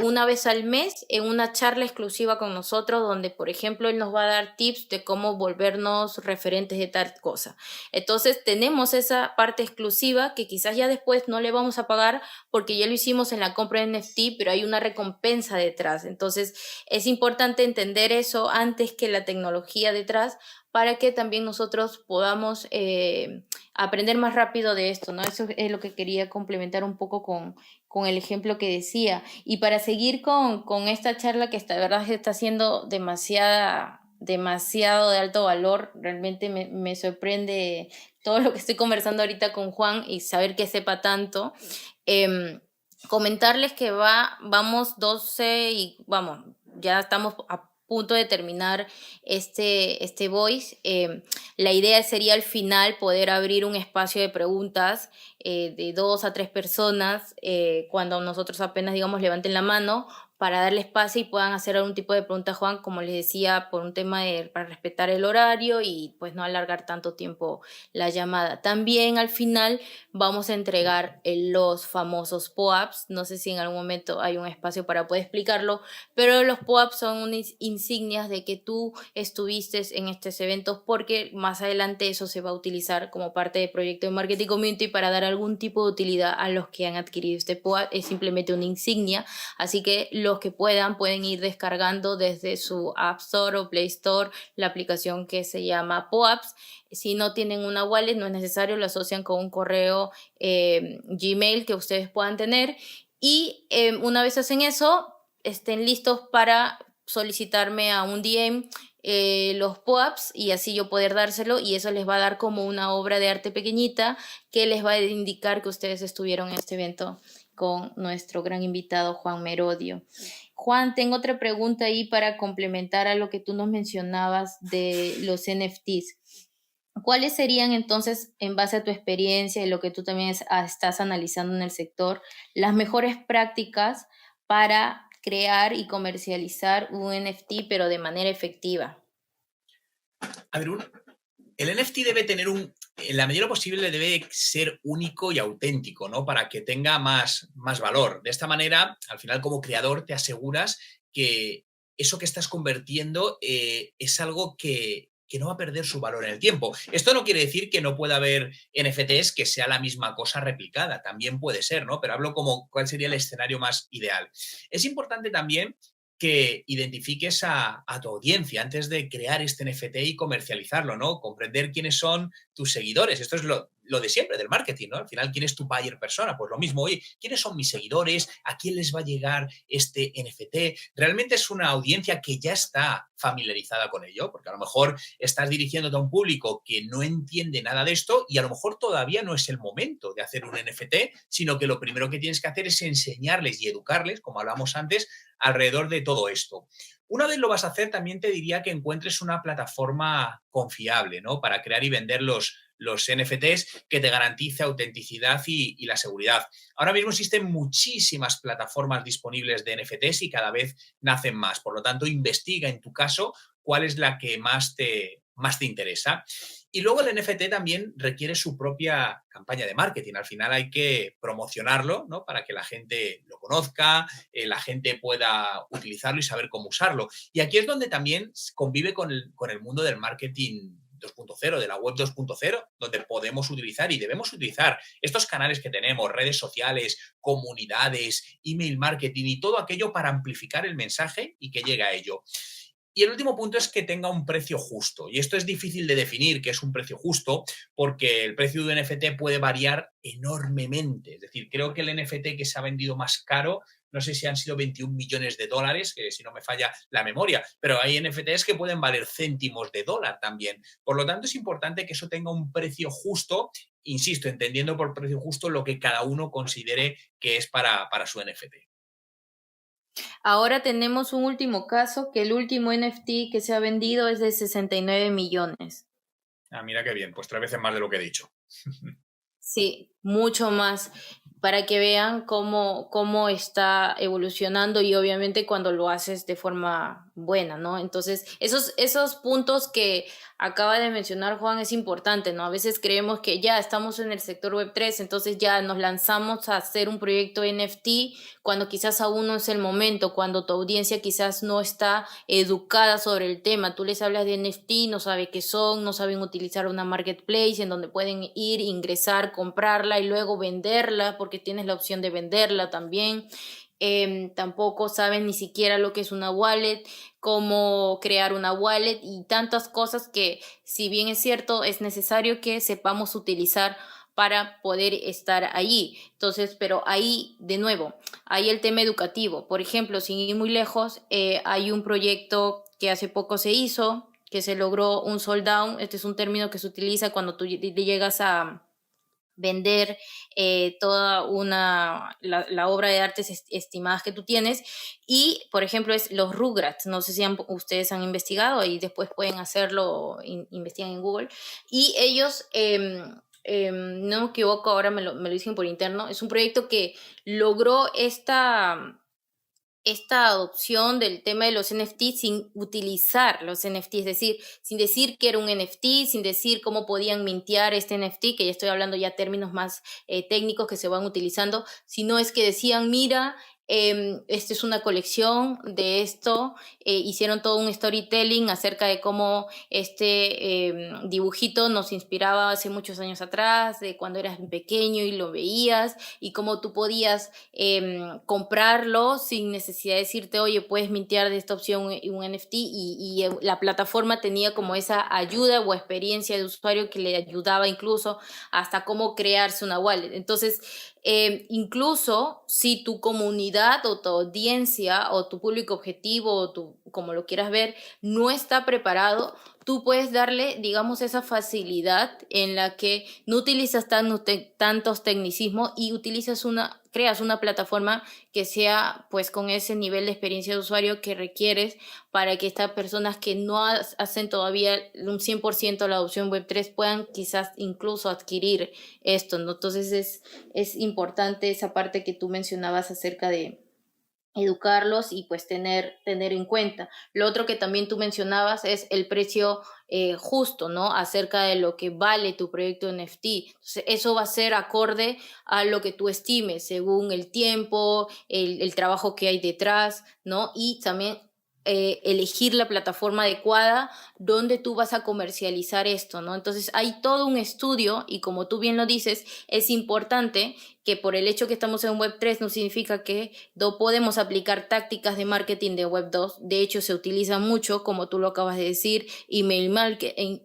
una vez al mes en una charla exclusiva con nosotros, donde, por ejemplo, él nos va a dar tips de cómo volvernos referentes de tal cosa. Entonces, tenemos esa parte exclusiva que quizás ya después no le vamos a pagar porque ya lo hicimos en la compra de NFT, pero hay una recompensa detrás. Entonces, es importante entender eso antes que la tecnología detrás para que también nosotros podamos aprender más rápido de esto, ¿no? Eso es lo que quería complementar un poco con el ejemplo que decía. Y para seguir con esta charla que esta verdad está siendo demasiado de alto valor, realmente me sorprende todo lo que estoy conversando ahorita con Juan y saber que sepa tanto. Comentarles que vamos 12 y vamos, ya estamos a punto de terminar este voice. La idea sería al final poder abrir un espacio de preguntas de 2 a 3 personas cuando nosotros apenas, digamos, levanten la mano para darle espacio y puedan hacer algún tipo de pregunta a Juan, como les decía, por un tema para respetar el horario y pues no alargar tanto tiempo la llamada. También al final vamos a entregar los famosos POAPs. No sé si en algún momento hay un espacio para poder explicarlo, pero los POAPs son unas insignias de que tú estuviste en estos eventos porque más adelante eso se va a utilizar como parte del proyecto de Marketing Community para dar algún tipo de utilidad a los que han adquirido este POAP. Es simplemente una insignia, así que los que pueden ir descargando desde su App Store o Play Store la aplicación que se llama POAPs. Si no tienen una wallet, no es necesario, lo asocian con un correo Gmail que ustedes puedan tener y una vez hacen eso, estén listos para solicitarme a un DM los POAPs y así yo poder dárselo y eso les va a dar como una obra de arte pequeñita que les va a indicar que ustedes estuvieron en este evento con nuestro gran invitado Juan Merodio. Juan, tengo otra pregunta ahí para complementar a lo que tú nos mencionabas de los NFTs. ¿Cuáles serían entonces, en base a tu experiencia y lo que tú también estás analizando en el sector, las mejores prácticas para crear y comercializar un NFT, pero de manera efectiva? A ver, el NFT debe tener en la medida de lo posible debe ser único y auténtico, ¿no? Para que tenga más valor. De esta manera, al final, como creador, te aseguras que eso que estás convirtiendo es algo que no va a perder su valor en el tiempo. Esto no quiere decir que no pueda haber NFTs que sea la misma cosa replicada, también puede ser, ¿no? Pero hablo como cuál sería el escenario más ideal. Es importante también que identifiques a tu audiencia antes de crear este NFT y comercializarlo, ¿no? Comprender quiénes son tus seguidores. Esto es lo de siempre, del marketing, ¿no? Al final, ¿quién es tu buyer persona? Pues lo mismo, oye, ¿quiénes son mis seguidores? ¿A quién les va a llegar este NFT? Realmente es una audiencia que ya está familiarizada con ello, porque a lo mejor estás dirigiéndote a un público que no entiende nada de esto y a lo mejor todavía no es el momento de hacer un NFT, sino que lo primero que tienes que hacer es enseñarles y educarles, como hablamos antes, alrededor de todo esto. Una vez lo vas a hacer, también te diría que encuentres una plataforma confiable, ¿no? Para crear y vender los NFTs que te garantice autenticidad y la seguridad. Ahora mismo existen muchísimas plataformas disponibles de NFTs y cada vez nacen más. Por lo tanto, investiga en tu caso cuál es la que más te interesa. Y luego el NFT también requiere su propia campaña de marketing. Al final hay que promocionarlo, ¿no? Para que la gente lo conozca, la gente pueda utilizarlo y saber cómo usarlo. Y aquí es donde también convive con el mundo del marketing 2.0, de la web 2.0, donde podemos utilizar y debemos utilizar estos canales que tenemos, redes sociales, comunidades, email marketing y todo aquello para amplificar el mensaje y que llegue a ello. Y el último punto es que tenga un precio justo. Y esto es difícil de definir, qué es un precio justo, porque el precio de un NFT puede variar enormemente. Es decir, creo que el NFT que se ha vendido más caro, no sé si han sido 21 millones de dólares, que si no me falla la memoria, pero hay NFTs que pueden valer céntimos de dólar también. Por lo tanto, es importante que eso tenga un precio justo, insisto, entendiendo por precio justo lo que cada uno considere que es para su NFT. Ahora tenemos un último caso, que el último NFT que se ha vendido es de 69 millones. Ah, mira qué bien, pues 3 veces más de lo que he dicho. Sí, mucho más, para que vean cómo está evolucionando y obviamente cuando lo haces de forma buena, ¿no? Entonces, esos puntos que acaba de mencionar Juan es importante, ¿no? A veces creemos que ya estamos en el sector Web3, entonces ya nos lanzamos a hacer un proyecto NFT cuando quizás aún no es el momento, cuando tu audiencia quizás no está educada sobre el tema. Tú les hablas de NFT, no sabe qué son, no saben utilizar una marketplace en donde pueden ir, ingresar, comprarla y luego venderla, porque tienes la opción de venderla también. Tampoco saben ni siquiera lo que es una wallet, cómo crear una wallet y tantas cosas que, si bien es cierto, es necesario que sepamos utilizar para poder estar allí. Entonces, pero ahí, de nuevo, hay el tema educativo. Por ejemplo, sin ir muy lejos, hay un proyecto que hace poco se hizo, que se logró un sold down. Este es un término que se utiliza cuando tú llegas a vender toda la obra de artes estimadas que tú tienes. Y, por ejemplo, es los Rugrats. No sé si ustedes han investigado y después pueden hacerlo, investigan en Google. Y ellos, no me equivoco, ahora me lo dicen por interno, es un proyecto que logró esta adopción del tema de los NFT sin utilizar los NFT, es decir, sin decir que era un NFT, sin decir cómo podían mintear este NFT, que ya estoy hablando ya términos más técnicos que se van utilizando, sino es que decían, mira, esta es una colección de esto, hicieron todo un storytelling acerca de cómo este dibujito nos inspiraba hace muchos años atrás, de cuando eras pequeño y lo veías, y cómo tú podías comprarlo sin necesidad de decirte, oye, puedes mintear de esta opción un NFT y la plataforma tenía como esa ayuda o experiencia de usuario que le ayudaba incluso hasta cómo crearse una wallet. Entonces, incluso si tu comunidad o tu audiencia o tu público objetivo o como lo quieras ver, no está preparado, tú puedes darle, digamos, esa facilidad en la que no utilizas tantos tecnicismos y creas una plataforma que sea pues con ese nivel de experiencia de usuario que requieres para que estas personas que no hacen todavía un 100% la adopción Web3 puedan quizás incluso adquirir esto, ¿no? Entonces es importante esa parte que tú mencionabas acerca de educarlos y pues tener en cuenta. Lo otro que también tú mencionabas es el precio justo, ¿no? Acerca de lo que vale tu proyecto NFT. Entonces, eso va a ser acorde a lo que tú estimes, según el tiempo, el trabajo que hay detrás, ¿no? Y también elegir la plataforma adecuada dónde tú vas a comercializar esto, ¿no? Entonces hay todo un estudio y como tú bien lo dices, es importante que por el hecho que estamos en Web3 no significa que no podemos aplicar tácticas de marketing de Web2. De hecho, se utiliza mucho, como tú lo acabas de decir, en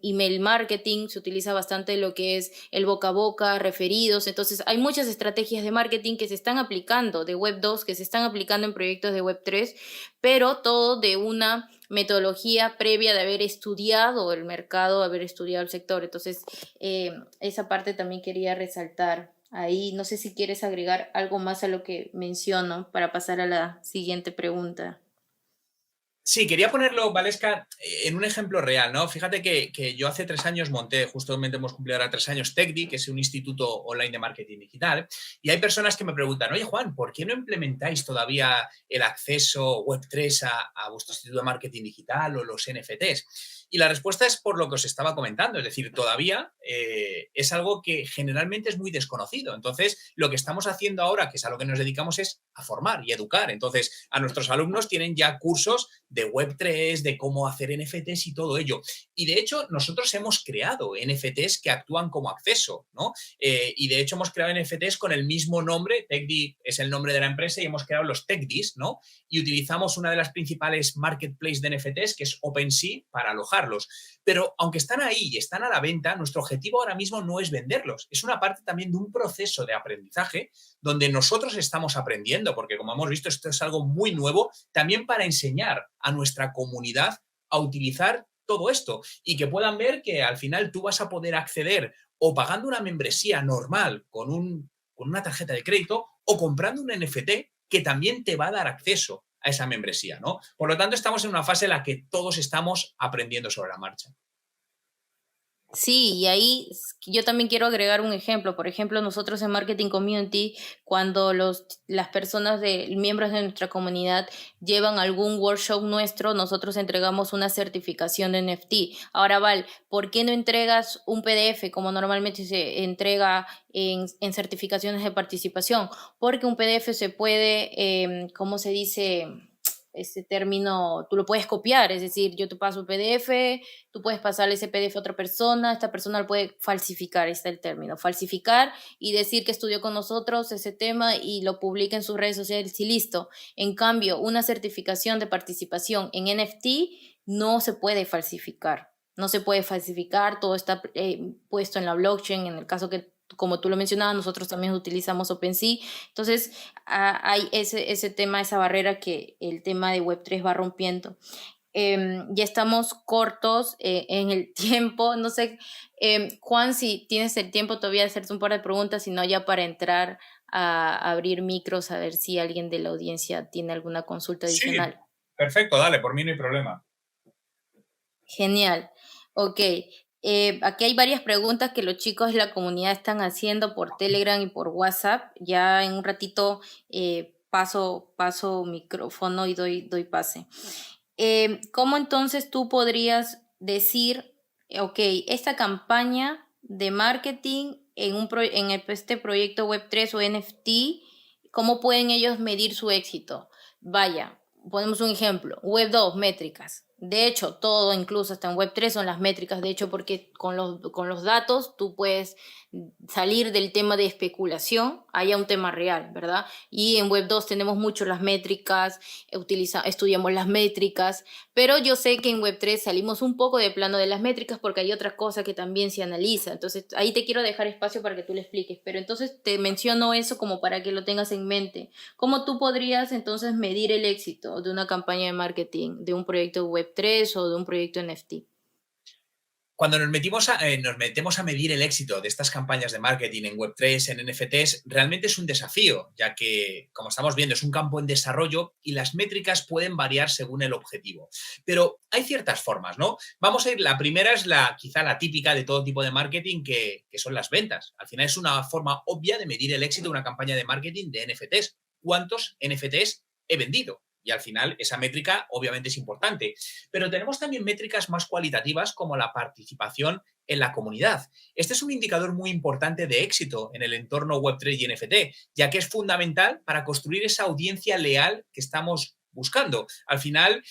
email marketing, se utiliza bastante lo que es el boca a boca, referidos. Entonces, hay muchas estrategias de marketing que se están aplicando de Web2, que se están aplicando en proyectos de Web3, pero todo de una metodología previa de haber estudiado el mercado, haber estudiado el sector. Entonces, esa parte también quería resaltar. Ahí no sé si quieres agregar algo más a lo que menciono para pasar a la siguiente pregunta. Sí, quería ponerlo, Valesca, en un ejemplo real, ¿no? Fíjate que yo hace 3 años monté, justamente hemos cumplido ahora 3 años, TechDi, que es un instituto online de marketing digital, y hay personas que me preguntan, oye, Juan, ¿por qué no implementáis todavía el acceso Web3 a vuestro instituto de marketing digital o los NFTs? Y la respuesta es por lo que os estaba comentando, es decir, todavía es algo que generalmente es muy desconocido. Entonces, lo que estamos haciendo ahora, que es a lo que nos dedicamos, es a formar y educar. Entonces, a nuestros alumnos tienen ya cursos de Web3, de cómo hacer NFTs y todo ello. Y de hecho, nosotros hemos creado NFTs que actúan como acceso, ¿no? Y de hecho, hemos creado NFTs con el mismo nombre, TechDi es el nombre de la empresa, y hemos creado los TechDis, ¿no? Y utilizamos una de las principales marketplaces de NFTs, que es OpenSea, para alojarlos. Pero aunque están ahí y están a la venta, nuestro objetivo ahora mismo no es venderlos. Es una parte también de un proceso de aprendizaje donde nosotros estamos aprendiendo, porque como hemos visto, esto es algo muy nuevo, también para enseñar a nuestra comunidad a utilizar todo esto y que puedan ver que al final tú vas a poder acceder o pagando una membresía normal con una tarjeta de crédito o comprando un NFT que también te va a dar acceso a esa membresía, ¿no? Por lo tanto, estamos en una fase en la que todos estamos aprendiendo sobre la marcha. Sí, y ahí yo también quiero agregar un ejemplo. Por ejemplo, nosotros en Marketing Community, cuando las personas miembros de nuestra comunidad llevan algún workshop nuestro, nosotros entregamos una certificación de NFT. Ahora, Val, ¿por qué no entregas un PDF como normalmente se entrega en certificaciones de participación? Porque un PDF se puede, ¿cómo se dice? Ese término, tú lo puedes copiar, es decir, yo te paso un PDF, tú puedes pasarle ese PDF a otra persona, esta persona lo puede falsificar, ahí está el término, falsificar y decir que estudió con nosotros ese tema y lo publica en sus redes sociales y listo. En cambio, una certificación de participación en NFT no se puede falsificar. No se puede falsificar, todo está puesto en la blockchain, en el caso que, como tú lo mencionabas, nosotros también utilizamos OpenSea. Entonces, hay ese tema, esa barrera que el tema de Web3 va rompiendo. Ya estamos cortos en el tiempo. No sé, Juan, si tienes el tiempo todavía de hacerte un par de preguntas, si no, ya para entrar a abrir micros, a ver si alguien de la audiencia tiene alguna consulta Sí, adicional. perfecto, dale, por mí no hay problema. Genial. Ok. Aquí hay varias preguntas que los chicos de la comunidad están haciendo por Telegram y por WhatsApp. Ya en un ratito paso micrófono y doy pase. ¿Cómo entonces tú podrías decir, ok, esta campaña de marketing este proyecto Web3 o NFT, cómo pueden ellos medir su éxito? Vaya, ponemos un ejemplo, Web2, métricas. De hecho, todo, incluso hasta en Web3 son las métricas, de hecho, porque con los datos tú puedes salir del tema de especulación a un tema real, ¿verdad? Y en Web2 tenemos mucho las métricas, estudiamos las métricas, pero yo sé que en Web3 salimos un poco de plano de las métricas porque hay otras cosas que también se analiza. Entonces, ahí te quiero dejar espacio para que tú le expliques, pero entonces te menciono eso como para que lo tengas en mente. ¿Cómo tú podrías entonces medir el éxito de una campaña de marketing, de un proyecto Web3 o de un proyecto NFT? Cuando nos metemos a medir el éxito de estas campañas de marketing en Web3, en NFTs, realmente es un desafío, ya que, como estamos viendo, es un campo en desarrollo y las métricas pueden variar según el objetivo. Pero hay ciertas formas, ¿no? Vamos a ir, la primera es quizá la típica de todo tipo de marketing, que son las ventas. Al final es una forma obvia de medir el éxito de una campaña de marketing de NFTs. ¿Cuántos NFTs he vendido? Y al final esa métrica obviamente es importante. Pero tenemos también métricas más cualitativas como la participación en la comunidad. Este es un indicador muy importante de éxito en el entorno Web3 y NFT, ya que es fundamental para construir esa audiencia leal que estamos buscando. Al final,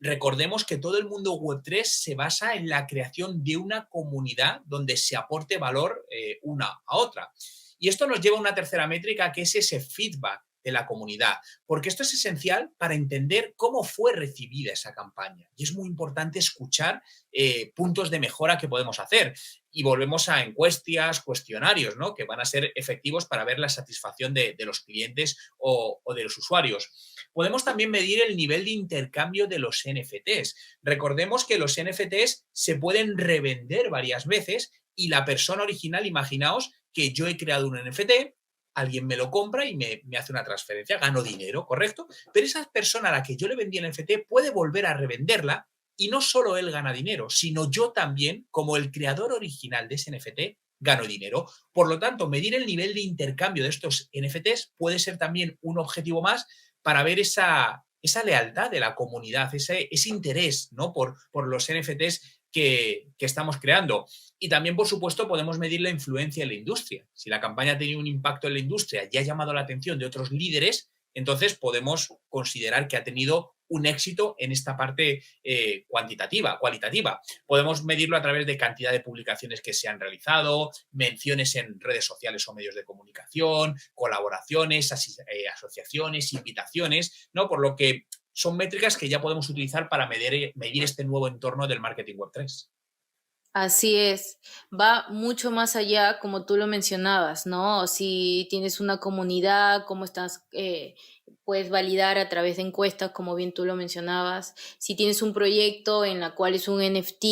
recordemos que todo el mundo Web3 se basa en la creación de una comunidad donde se aporte valor una a otra. Y esto nos lleva a una tercera métrica, que es ese feedback de la comunidad, porque esto es esencial para entender cómo fue recibida esa campaña. Y es muy importante escuchar puntos de mejora que podemos hacer. Y volvemos a encuestas, cuestionarios, ¿no?, que van a ser efectivos para ver la satisfacción de los clientes o de los usuarios. Podemos también medir el nivel de intercambio de los NFTs. Recordemos que los NFTs se pueden revender varias veces y la persona original, imaginaos que yo he creado un NFT, alguien me lo compra y me hace una transferencia, gano dinero, ¿correcto? Pero esa persona a la que yo le vendí el NFT puede volver a revenderla y no solo él gana dinero, sino yo también, como el creador original de ese NFT, gano dinero. Por lo tanto, medir el nivel de intercambio de estos NFTs puede ser también un objetivo más para ver esa lealtad de la comunidad, ese interés, ¿no?, por los NFTs que estamos creando. Y también, por supuesto, podemos medir la influencia en la industria. Si la campaña ha tenido un impacto en la industria y ha llamado la atención de otros líderes, entonces podemos considerar que ha tenido un éxito en esta parte cualitativa. Podemos medirlo a través de cantidad de publicaciones que se han realizado, menciones en redes sociales o medios de comunicación, colaboraciones, asociaciones, invitaciones, ¿no? Por lo que son métricas que ya podemos utilizar para medir este nuevo entorno del marketing Web3. Así es, va mucho más allá, como tú lo mencionabas, ¿no? Si tienes una comunidad, cómo estás, puedes validar a través de encuestas, como bien tú lo mencionabas. Si tienes un proyecto en la cual es un NFT,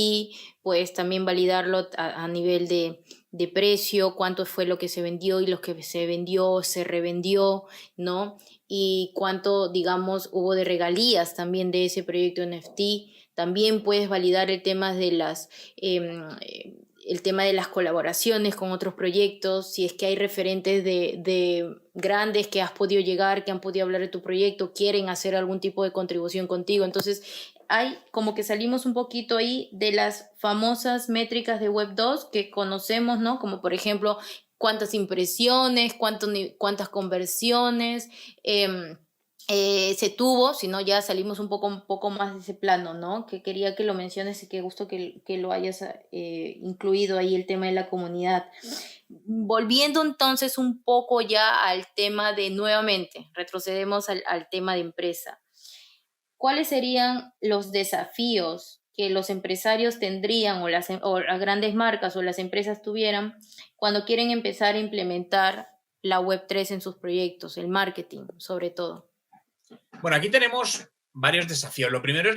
puedes también validarlo a nivel de precio, cuánto fue lo que se vendió y lo que se vendió, se revendió, ¿no? Y cuánto, digamos, hubo de regalías también de ese proyecto NFT. También puedes validar el tema de las colaboraciones con otros proyectos, si es que hay referentes de grandes que has podido llegar, que han podido hablar de tu proyecto, quieren hacer algún tipo de contribución contigo. Entonces, hay como que salimos un poquito ahí de las famosas métricas de Web2 que conocemos, ¿no? Como por ejemplo, cuántas impresiones, cuántas conversiones, se tuvo, sino ya salimos un poco más de ese plano, ¿no? Que quería que lo menciones y qué gusto que lo hayas incluido ahí el tema de la comunidad. Volviendo entonces un poco ya al tema de, nuevamente, retrocedemos al tema de empresa. ¿Cuáles serían los desafíos que los empresarios tendrían o las grandes marcas o las empresas tuvieran cuando quieren empezar a implementar la Web3 en sus proyectos, el marketing sobre todo? Bueno, aquí tenemos varios desafíos. Lo primero es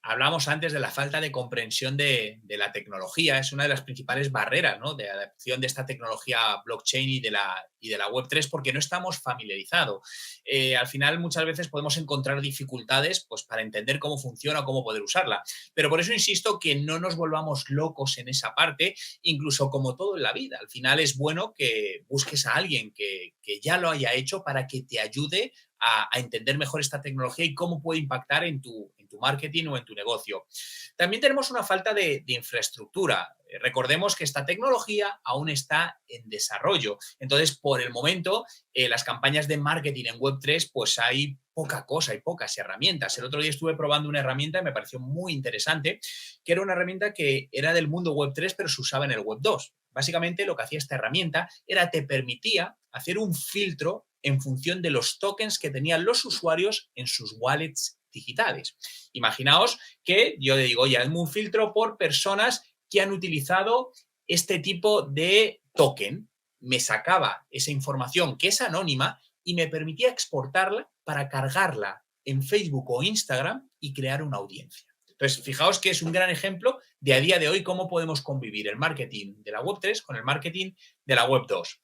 hablamos antes de la falta de comprensión de la tecnología. Es una de las principales barreras, ¿no?, de adaptación de esta tecnología blockchain y de la Web3, porque no estamos familiarizados. Al final, muchas veces podemos encontrar dificultades, pues, para entender cómo funciona o cómo poder usarla. Pero por eso insisto que no nos volvamos locos en esa parte, incluso como todo en la vida. Al final es bueno que busques a alguien que ya lo haya hecho para que te ayude a entender mejor esta tecnología y cómo puede impactar en tu marketing o en tu negocio. También tenemos una falta de infraestructura. Recordemos que esta tecnología aún está en desarrollo. Entonces, por el momento, las campañas de marketing en Web3, pues hay poca cosa, hay pocas herramientas. El otro día estuve probando una herramienta y me pareció muy interesante, que era una herramienta que era del mundo Web3, pero se usaba en el Web2. Básicamente, lo que hacía esta herramienta era te permitía hacer un filtro en función de los tokens que tenían los usuarios en sus wallets digitales. Imaginaos que yo le digo, oye, hazme un filtro por personas que han utilizado este tipo de token. Me sacaba esa información que es anónima y me permitía exportarla para cargarla en Facebook o Instagram y crear una audiencia. Entonces, fijaos que es un gran ejemplo de a día de hoy cómo podemos convivir el marketing de la Web3 con el marketing de la Web2.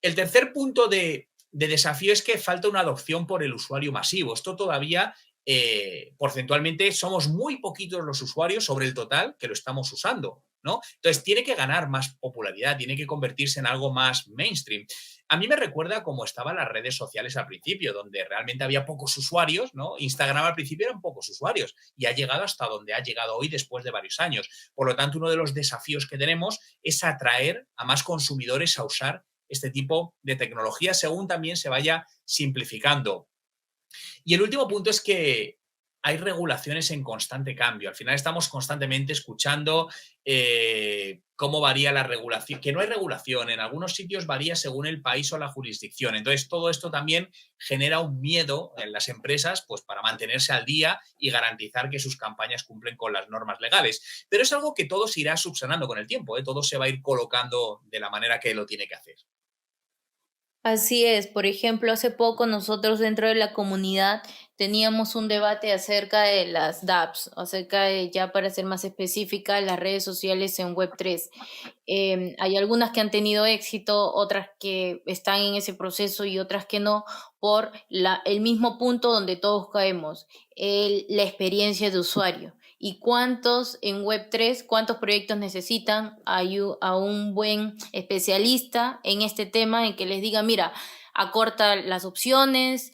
El tercer punto de desafío es que falta una adopción por el usuario masivo. Esto todavía, porcentualmente, somos muy poquitos los usuarios sobre el total que lo estamos usando, ¿no? Entonces, tiene que ganar más popularidad, tiene que convertirse en algo más mainstream. A mí me recuerda cómo estaban las redes sociales al principio, donde realmente había pocos usuarios, ¿no? Instagram al principio eran pocos usuarios y ha llegado hasta donde ha llegado hoy después de varios años. Por lo tanto, uno de los desafíos que tenemos es atraer a más consumidores a usar este tipo de tecnología según también se vaya simplificando. Y el último punto es que hay regulaciones en constante cambio. Al final estamos constantemente escuchando cómo varía la regulación, que no hay regulación, en algunos sitios varía según el país o la jurisdicción. Entonces, todo esto también genera un miedo en las empresas, pues, para mantenerse al día y garantizar que sus campañas cumplen con las normas legales. Pero es algo que todo se irá subsanando con el tiempo, ¿eh? Todo se va a ir colocando de la manera que lo tiene que hacer. Así es, por ejemplo, hace poco nosotros dentro de la comunidad teníamos un debate acerca de las dApps, acerca de, ya para ser más específica, las redes sociales en Web3. Hay algunas que han tenido éxito, otras que están en ese proceso y otras que no, por el mismo punto donde todos caemos, la experiencia de usuario. ¿Y cuántos en Web3, cuántos proyectos necesitan a un buen especialista en este tema, en que les diga, mira, acorta las opciones,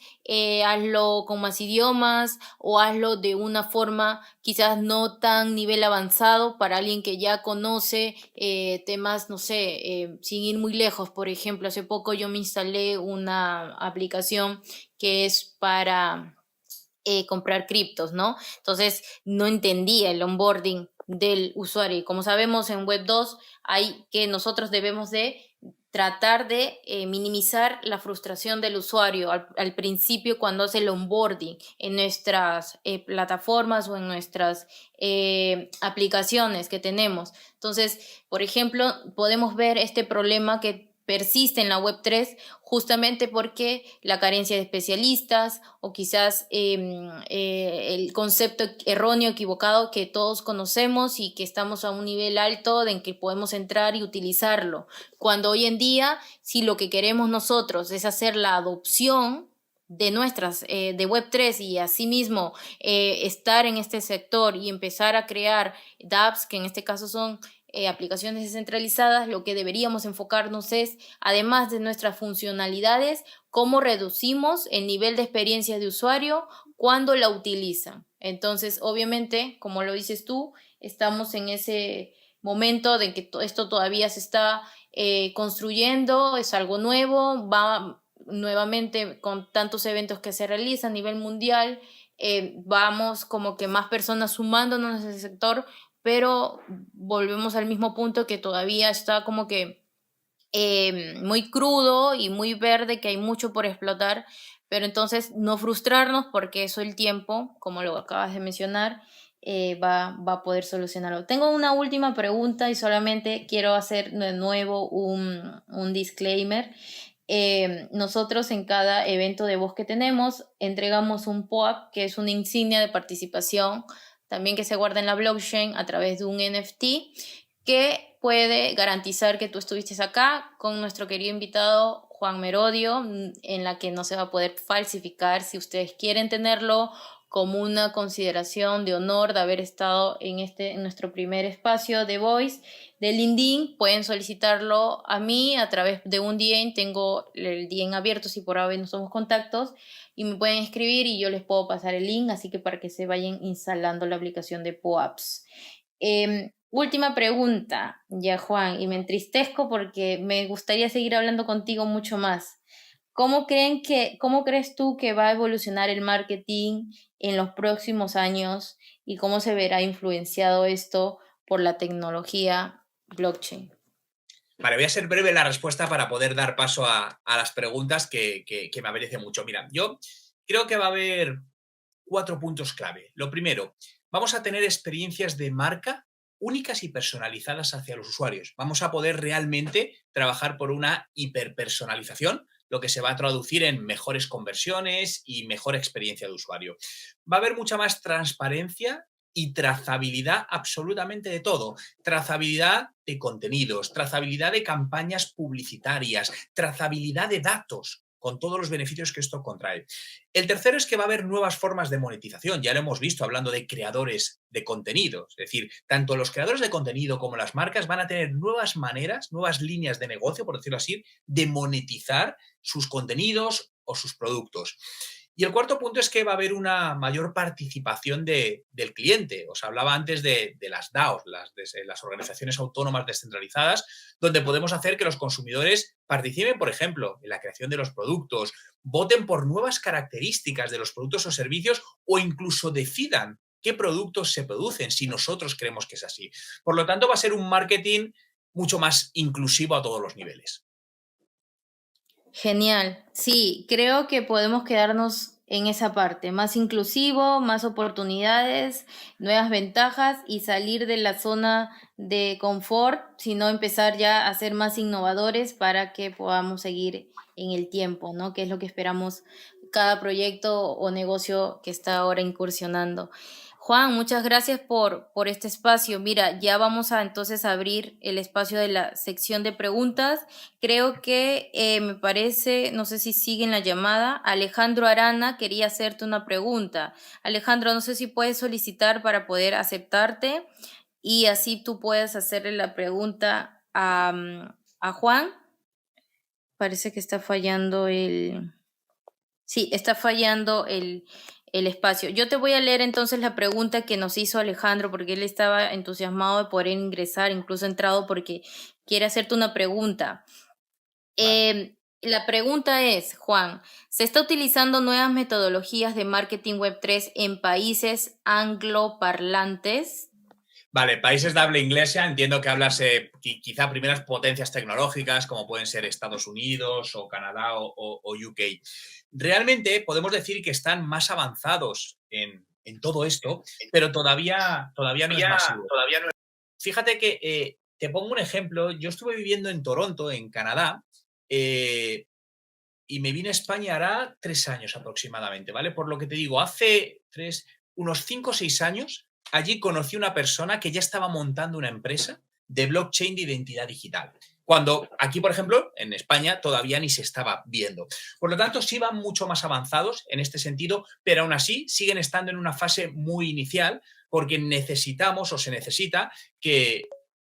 hazlo con más idiomas o hazlo de una forma quizás no tan nivel avanzado para alguien que ya conoce temas, no sé, sin ir muy lejos? Por ejemplo, hace poco yo me instalé una aplicación que es para comprar criptos, ¿no? Entonces no entendía el onboarding del usuario. Y como sabemos, en Web2 hay que nosotros debemos de tratar de minimizar la frustración del usuario al principio cuando hace el onboarding en nuestras plataformas o en nuestras aplicaciones que tenemos. Entonces, por ejemplo, podemos ver este problema que persiste en la Web3 justamente porque la carencia de especialistas o quizás el concepto erróneo, equivocado que todos conocemos y que estamos a un nivel alto en que podemos entrar y utilizarlo. Cuando hoy en día, si lo que queremos nosotros es hacer la adopción de nuestras, de Web3 y asimismo estar en este sector y empezar a crear dApps, que en este caso son aplicaciones descentralizadas, lo que deberíamos enfocarnos es, además de nuestras funcionalidades, cómo reducimos el nivel de experiencia de usuario cuando la utilizan. Entonces, obviamente, como lo dices tú, estamos en ese momento de que esto todavía se está construyendo, es algo nuevo, va nuevamente con tantos eventos que se realizan a nivel mundial, vamos como que más personas sumándonos en ese sector, pero volvemos al mismo punto que todavía está como que muy crudo y muy verde, que hay mucho por explotar, pero entonces no frustrarnos porque eso el tiempo, como lo acabas de mencionar, va a poder solucionarlo. Tengo una última pregunta y solamente quiero hacer de nuevo un disclaimer. Nosotros en cada evento de voz que tenemos entregamos un POAP, que es una insignia de participación, también que se guarda en la blockchain a través de un NFT, que puede garantizar que tú estuviste acá con nuestro querido invitado Juan Merodio, en la que no se va a poder falsificar. Si ustedes quieren tenerlo como una consideración de honor de haber estado en nuestro primer espacio de Voice de LinkedIn, pueden solicitarlo a mí a través de un DM. Tengo el DM abierto si por ahora no somos contactos, y me pueden escribir y yo les puedo pasar el link, así que para que se vayan instalando la aplicación de POAPS. Última pregunta, ya Juan, y me entristezco porque me gustaría seguir hablando contigo mucho más. ¿Cómo crees tú que va a evolucionar el marketing en los próximos años y cómo se verá influenciado esto por la tecnología blockchain? Vale, voy a ser breve en la respuesta para poder dar paso a las preguntas que me apetece mucho. Mira, yo creo que va a haber 4 puntos clave. Lo primero, vamos a tener experiencias de marca únicas y personalizadas hacia los usuarios. Vamos a poder realmente trabajar por una hiperpersonalización, lo que se va a traducir en mejores conversiones y mejor experiencia de usuario. Va a haber mucha más transparencia y trazabilidad absolutamente de todo. Trazabilidad de contenidos, trazabilidad de campañas publicitarias, trazabilidad de datos, con todos los beneficios que esto contrae. El tercero es que va a haber nuevas formas de monetización. Ya lo hemos visto hablando de creadores de contenido. Es decir, tanto los creadores de contenido como las marcas van a tener nuevas maneras, nuevas líneas de negocio, por decirlo así, de monetizar sus contenidos o sus productos. Y el cuarto punto es que va a haber una mayor participación del cliente. Os hablaba antes de las DAOs, las organizaciones autónomas descentralizadas, donde podemos hacer que los consumidores participen, por ejemplo, en la creación de los productos, voten por nuevas características de los productos o servicios o incluso decidan qué productos se producen si nosotros creemos que es así. Por lo tanto, va a ser un marketing mucho más inclusivo a todos los niveles. Genial. Sí, creo que podemos quedarnos en esa parte, más inclusivo, más oportunidades, nuevas ventajas y salir de la zona de confort, sino empezar ya a ser más innovadores para que podamos seguir en el tiempo, ¿no? Que es lo que esperamos cada proyecto o negocio que está ahora incursionando. Juan, muchas gracias por este espacio. Mira, ya vamos a entonces abrir el espacio de la sección de preguntas. Creo que me parece, no sé si sigue en la llamada, Alejandro Arana quería hacerte una pregunta. Alejandro, no sé si puedes solicitar para poder aceptarte y así tú puedes hacerle la pregunta a Juan. Parece que está fallando Sí, está fallando el espacio. Yo te voy a leer entonces la pregunta que nos hizo Alejandro, porque él estaba entusiasmado de poder ingresar, incluso ha entrado porque quiere hacerte una pregunta. Vale. La pregunta es, Juan, ¿se está utilizando nuevas metodologías de marketing Web3 en países angloparlantes? Vale, países de habla inglesa, entiendo que hablas quizá primeras potencias tecnológicas como pueden ser Estados Unidos o Canadá o UK. Realmente podemos decir que están más avanzados en todo esto, pero todavía no es masivo. Todavía no. Fíjate que te pongo un ejemplo. Yo estuve viviendo en Toronto, en Canadá, eh, y me vine a España hará 3 años aproximadamente, ¿vale? Por lo que te digo, hace unos 5 o 6 años, allí conocí una persona que ya estaba montando una empresa de blockchain de identidad digital. Cuando aquí, por ejemplo, en España todavía ni se estaba viendo. Por lo tanto, sí van mucho más avanzados en este sentido, pero aún así siguen estando en una fase muy inicial porque necesitamos o se necesita que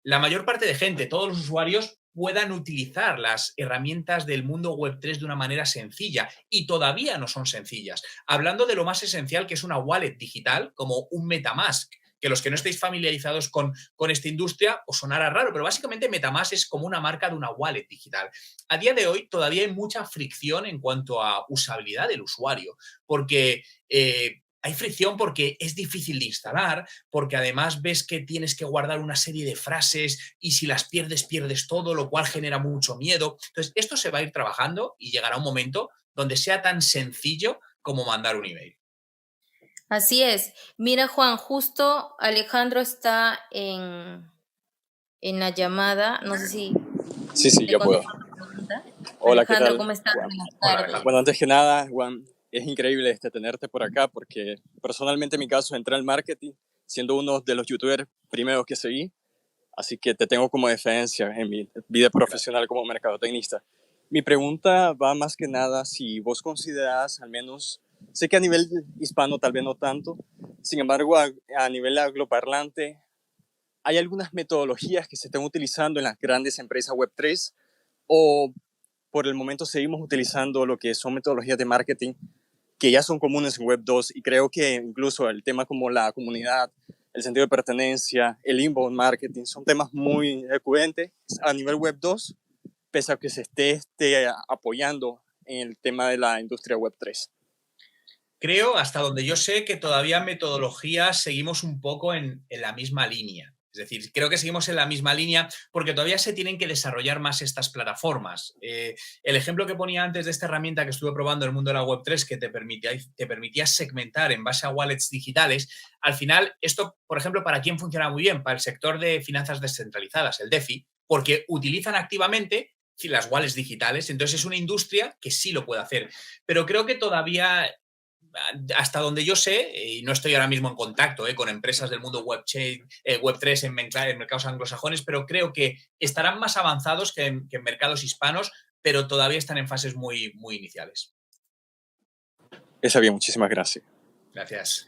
la mayor parte de gente, todos los usuarios, puedan utilizar las herramientas del mundo Web3 de una manera sencilla y todavía no son sencillas. Hablando de lo más esencial que es una wallet digital como un MetaMask, que los que no estéis familiarizados con esta industria os sonará raro, pero básicamente MetaMask es como una marca de una wallet digital. A día de hoy todavía hay mucha fricción en cuanto a usabilidad del usuario, porque hay fricción porque es difícil de instalar, porque además ves que tienes que guardar una serie de frases y si las pierdes, pierdes todo, lo cual genera mucho miedo. Entonces, esto se va a ir trabajando y llegará un momento donde sea tan sencillo como mandar un email. Así es. Mira, Juan, justo Alejandro está en la llamada. No sé si Sí, sí, te ya puedo. contesto tu pregunta. Hola, ¿qué Alejandro, tal, ¿cómo estás? Juan? Buenas Hola, tardes. Alejandro. Bueno, antes que nada, Juan, es increíble tenerte por acá porque personalmente en mi caso entré al marketing siendo uno de los youtubers primeros que seguí, así que te tengo como referencia en mi vida profesional como mercadotecnista. Mi pregunta va más que nada si vos considerás, al menos, sé que a nivel hispano tal vez no tanto, sin embargo a nivel angloparlante, ¿hay algunas metodologías que se están utilizando en las grandes empresas Web3 o por el momento seguimos utilizando lo que son metodologías de marketing que ya son comunes en Web2 y creo que incluso el tema como la comunidad, el sentido de pertenencia, el inbound marketing son temas muy recurrentes a nivel Web2 pese a que se esté apoyando en el tema de la industria Web3? Creo, hasta donde yo sé, que todavía metodologías seguimos un poco en la misma línea. Es decir, creo que seguimos en la misma línea porque todavía se tienen que desarrollar más estas plataformas. El ejemplo que ponía antes de esta herramienta que estuve probando en el mundo de la Web3, que te permitía segmentar en base a wallets digitales, al final, esto, por ejemplo, ¿para quién funciona muy bien? Para el sector de finanzas descentralizadas, el DeFi, porque utilizan activamente las wallets digitales. Entonces, es una industria que sí lo puede hacer. Pero creo que todavía hasta donde yo sé, y no estoy ahora mismo en contacto con empresas del mundo Web3 en mercados anglosajones, pero creo que estarán más avanzados que en mercados hispanos, pero todavía están en fases muy, muy iniciales. Está bien, muchísimas gracias. Gracias.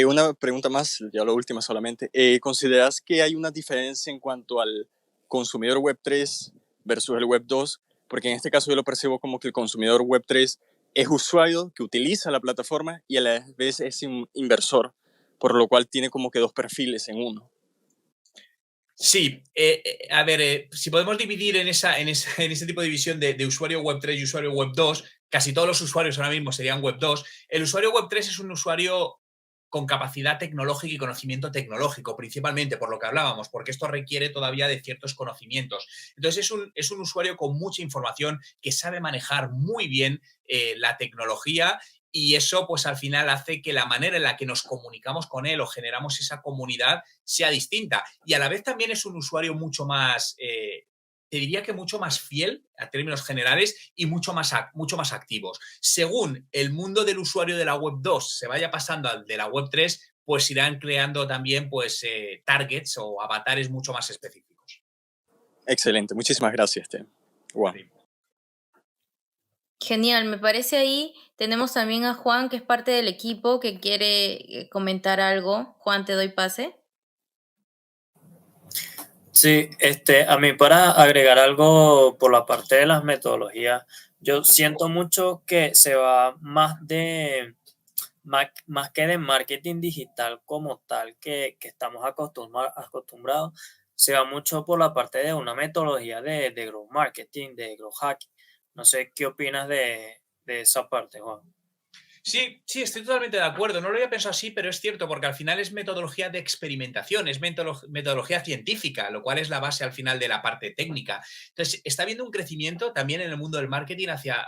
Una pregunta más, ya la última solamente. ¿Consideras que hay una diferencia en cuanto al consumidor Web3 versus el Web2? Porque en este caso yo lo percibo como que el consumidor Web3 es usuario que utiliza la plataforma y a la vez es inversor, por lo cual tiene como que dos perfiles en uno. Sí, a ver, si podemos dividir en ese tipo de división de usuario web 3 y usuario web 2, casi todos los usuarios ahora mismo serían web 2. El usuario web 3 es un usuario con capacidad tecnológica y conocimiento tecnológico, principalmente por lo que hablábamos, porque esto requiere todavía de ciertos conocimientos. Entonces es un usuario con mucha información que sabe manejar muy bien la tecnología y eso pues al final hace que la manera en la que nos comunicamos con él o generamos esa comunidad sea distinta. Y a la vez también es un usuario mucho más, te diría que mucho más fiel a términos generales y mucho más activos. Según el mundo del usuario de la web 2 se vaya pasando al de la web 3, pues irán creando también pues, targets o avatares mucho más específicos. Excelente, muchísimas gracias, Wow. Sí. Genial, me parece ahí. Tenemos también a Juan, que es parte del equipo, que quiere comentar algo. Juan, te doy pase. Sí, a mí para agregar algo por la parte de las metodologías, yo siento mucho que se va más que de marketing digital como tal que estamos acostumbrados, se va mucho por la parte de una metodología de growth marketing, de growth hacking. No sé qué opinas de esa parte, Juan. Sí, sí, estoy totalmente de acuerdo. No lo había pensado así, pero es cierto, porque al final es metodología de experimentación, es metodología científica, lo cual es la base al final de la parte técnica. Entonces, está habiendo un crecimiento también en el mundo del marketing hacia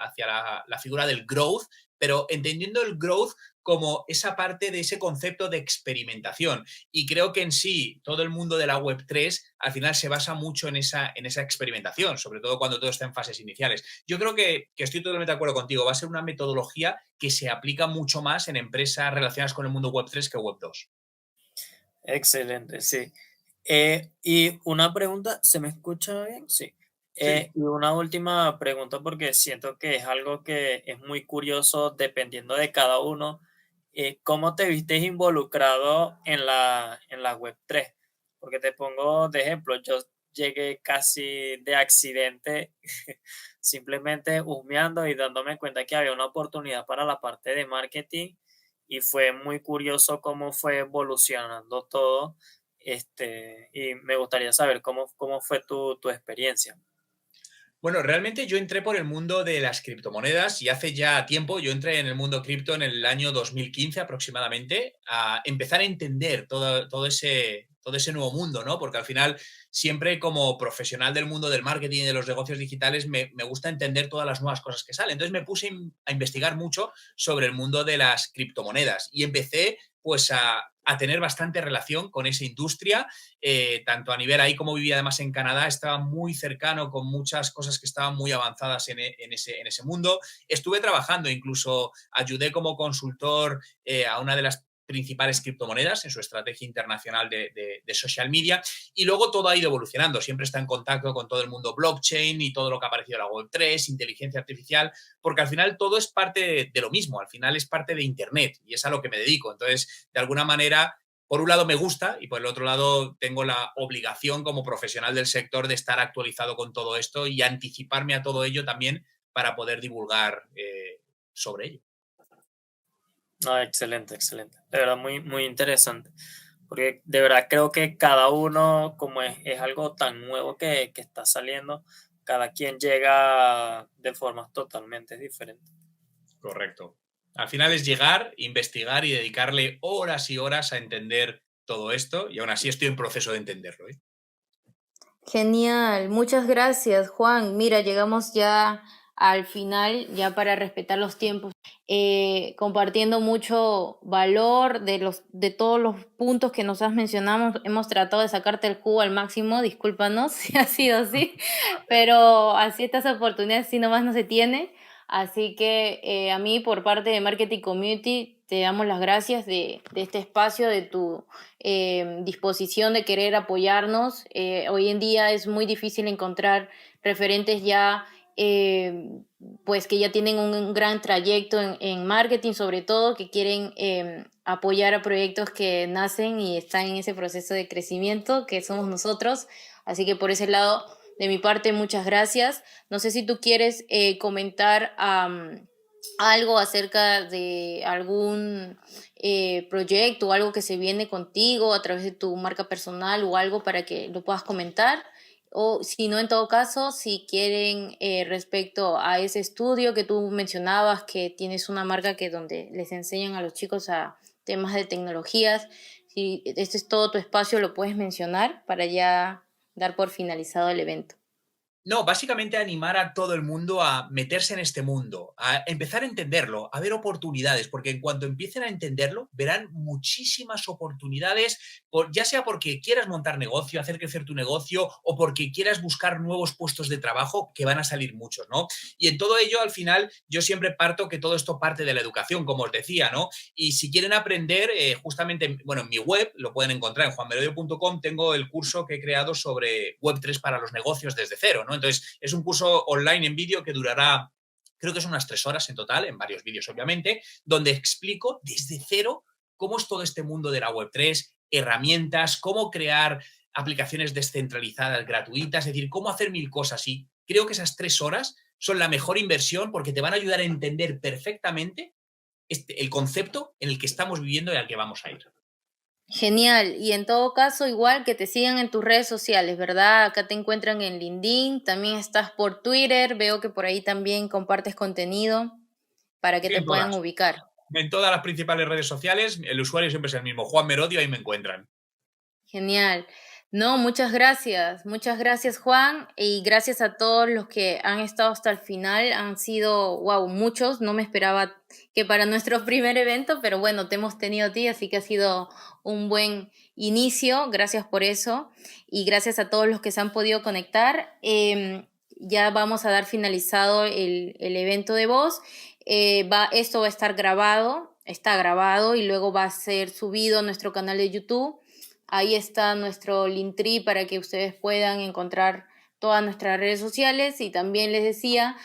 la figura del growth, pero entendiendo el growth como esa parte de ese concepto de experimentación. Y creo que en sí, todo el mundo de la Web3 al final se basa mucho en esa experimentación, sobre todo cuando todo está en fases iniciales. Yo creo que estoy totalmente de acuerdo contigo. Va a ser una metodología que se aplica mucho más en empresas relacionadas con el mundo web 3 que web 2. Excelente, sí. Y una pregunta, ¿se me escucha bien? Sí. Sí. Y una última pregunta porque siento que es algo que es muy curioso dependiendo de cada uno. ¿Cómo te viste involucrado en la Web3? Porque te pongo de ejemplo, yo llegué casi de accidente, simplemente husmeando y dándome cuenta que había una oportunidad para la parte de marketing y fue muy curioso cómo fue evolucionando todo. Y me gustaría saber cómo fue tu experiencia. Bueno, realmente yo entré por el mundo de las criptomonedas y hace ya tiempo, yo entré en el mundo cripto en el año 2015 aproximadamente, a empezar a entender todo ese nuevo mundo, ¿no? Porque al final, siempre como profesional del mundo del marketing y de los negocios digitales, me gusta entender todas las nuevas cosas que salen. Entonces me puse a investigar mucho sobre el mundo de las criptomonedas y empecé pues a tener bastante relación con esa industria, tanto a nivel ahí como vivía además en Canadá, estaba muy cercano con muchas cosas que estaban muy avanzadas en ese mundo. Estuve trabajando, incluso ayudé como consultor a una de las principales criptomonedas en su estrategia internacional de social media y luego todo ha ido evolucionando. Siempre está en contacto con todo el mundo blockchain y todo lo que ha aparecido en la Web3, inteligencia artificial, porque al final todo es parte de lo mismo, al final es parte de Internet y es a lo que me dedico. Entonces, de alguna manera, por un lado me gusta y por el otro lado tengo la obligación como profesional del sector de estar actualizado con todo esto y anticiparme a todo ello también para poder divulgar sobre ello. Ah, excelente, excelente. De verdad, muy, muy interesante. Porque de verdad creo que cada uno, como es algo tan nuevo que está saliendo, cada quien llega de formas totalmente diferentes. Correcto. Al final es llegar, investigar y dedicarle horas y horas a entender todo esto y aún así estoy en proceso de entenderlo, ¿eh? Genial, muchas gracias, Juan. Mira, llegamos ya al final, ya para respetar los tiempos, compartiendo mucho valor de todos los puntos que nos has mencionado. Hemos tratado de sacarte el jugo al máximo, discúlpanos si ha sido así, pero así estas oportunidades sí nomás no se tiene. Así que a mí, por parte de Marketing Community, te damos las gracias de este espacio, de tu disposición de querer apoyarnos. Hoy en día es muy difícil encontrar referentes ya, eh, pues que ya tienen un gran trayecto en marketing, sobre todo, que quieren apoyar a proyectos que nacen y están en ese proceso de crecimiento, que somos nosotros. Así que por ese lado, de mi parte, muchas gracias. No sé si tú quieres comentar algo acerca de algún proyecto o algo que se viene contigo a través de tu marca personal o algo para que lo puedas comentar. O si no, en todo caso, si quieren respecto a ese estudio que tú mencionabas, que tienes una marca que donde les enseñan a los chicos a temas de tecnologías, si este es todo tu espacio, lo puedes mencionar para ya dar por finalizado el evento. No, básicamente animar a todo el mundo a meterse en este mundo, a empezar a entenderlo, a ver oportunidades, porque en cuanto empiecen a entenderlo, verán muchísimas oportunidades, ya sea porque quieras montar negocio, hacer crecer tu negocio o porque quieras buscar nuevos puestos de trabajo, que van a salir muchos, ¿no? Y en todo ello, al final, yo siempre parto que todo esto parte de la educación, como os decía, ¿no? Y si quieren aprender, justamente, bueno, en mi web, lo pueden encontrar en juanmerodio.com, tengo el curso que he creado sobre Web3 para los negocios desde cero, ¿no? Entonces, es un curso online en vídeo que durará, creo que son unas 3 horas en total, en varios vídeos obviamente, donde explico desde cero cómo es todo este mundo de la Web3, herramientas, cómo crear aplicaciones descentralizadas gratuitas, es decir, cómo hacer 1000 cosas. Y creo que esas 3 horas son la mejor inversión porque te van a ayudar a entender perfectamente el concepto en el que estamos viviendo y al que vamos a ir. Genial. Y en todo caso, igual que te sigan en tus redes sociales, ¿verdad? Acá te encuentran en LinkedIn, también estás por Twitter, veo que por ahí también compartes contenido para que Sí, te puedan ubicar. en todas las principales redes sociales, el usuario siempre es el mismo, Juan Merodio, ahí me encuentran. Genial. No, muchas gracias Juan y gracias a todos los que han estado hasta el final, han sido, wow, muchos, no me esperaba que para nuestro primer evento, pero bueno, te hemos tenido a ti, así que ha sido un buen inicio, gracias por eso y gracias a todos los que se han podido conectar. Ya vamos a dar finalizado el evento de voz, esto va a estar grabado, está grabado y luego va a ser subido a nuestro canal de YouTube. Ahí está nuestro Linktree para que ustedes puedan encontrar todas nuestras redes sociales y también les decía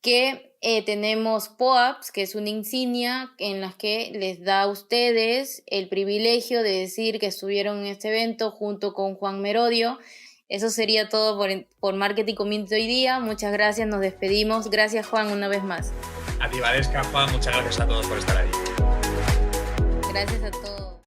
que tenemos POAPs, que es una insignia en la que les da a ustedes el privilegio de decir que estuvieron en este evento junto con Juan Merodio. Eso sería todo por Marketing Community hoy día. Muchas gracias, nos despedimos. Gracias Juan una vez más. A ti, Valesca, Juan, muchas gracias a todos por estar ahí. Gracias a todos.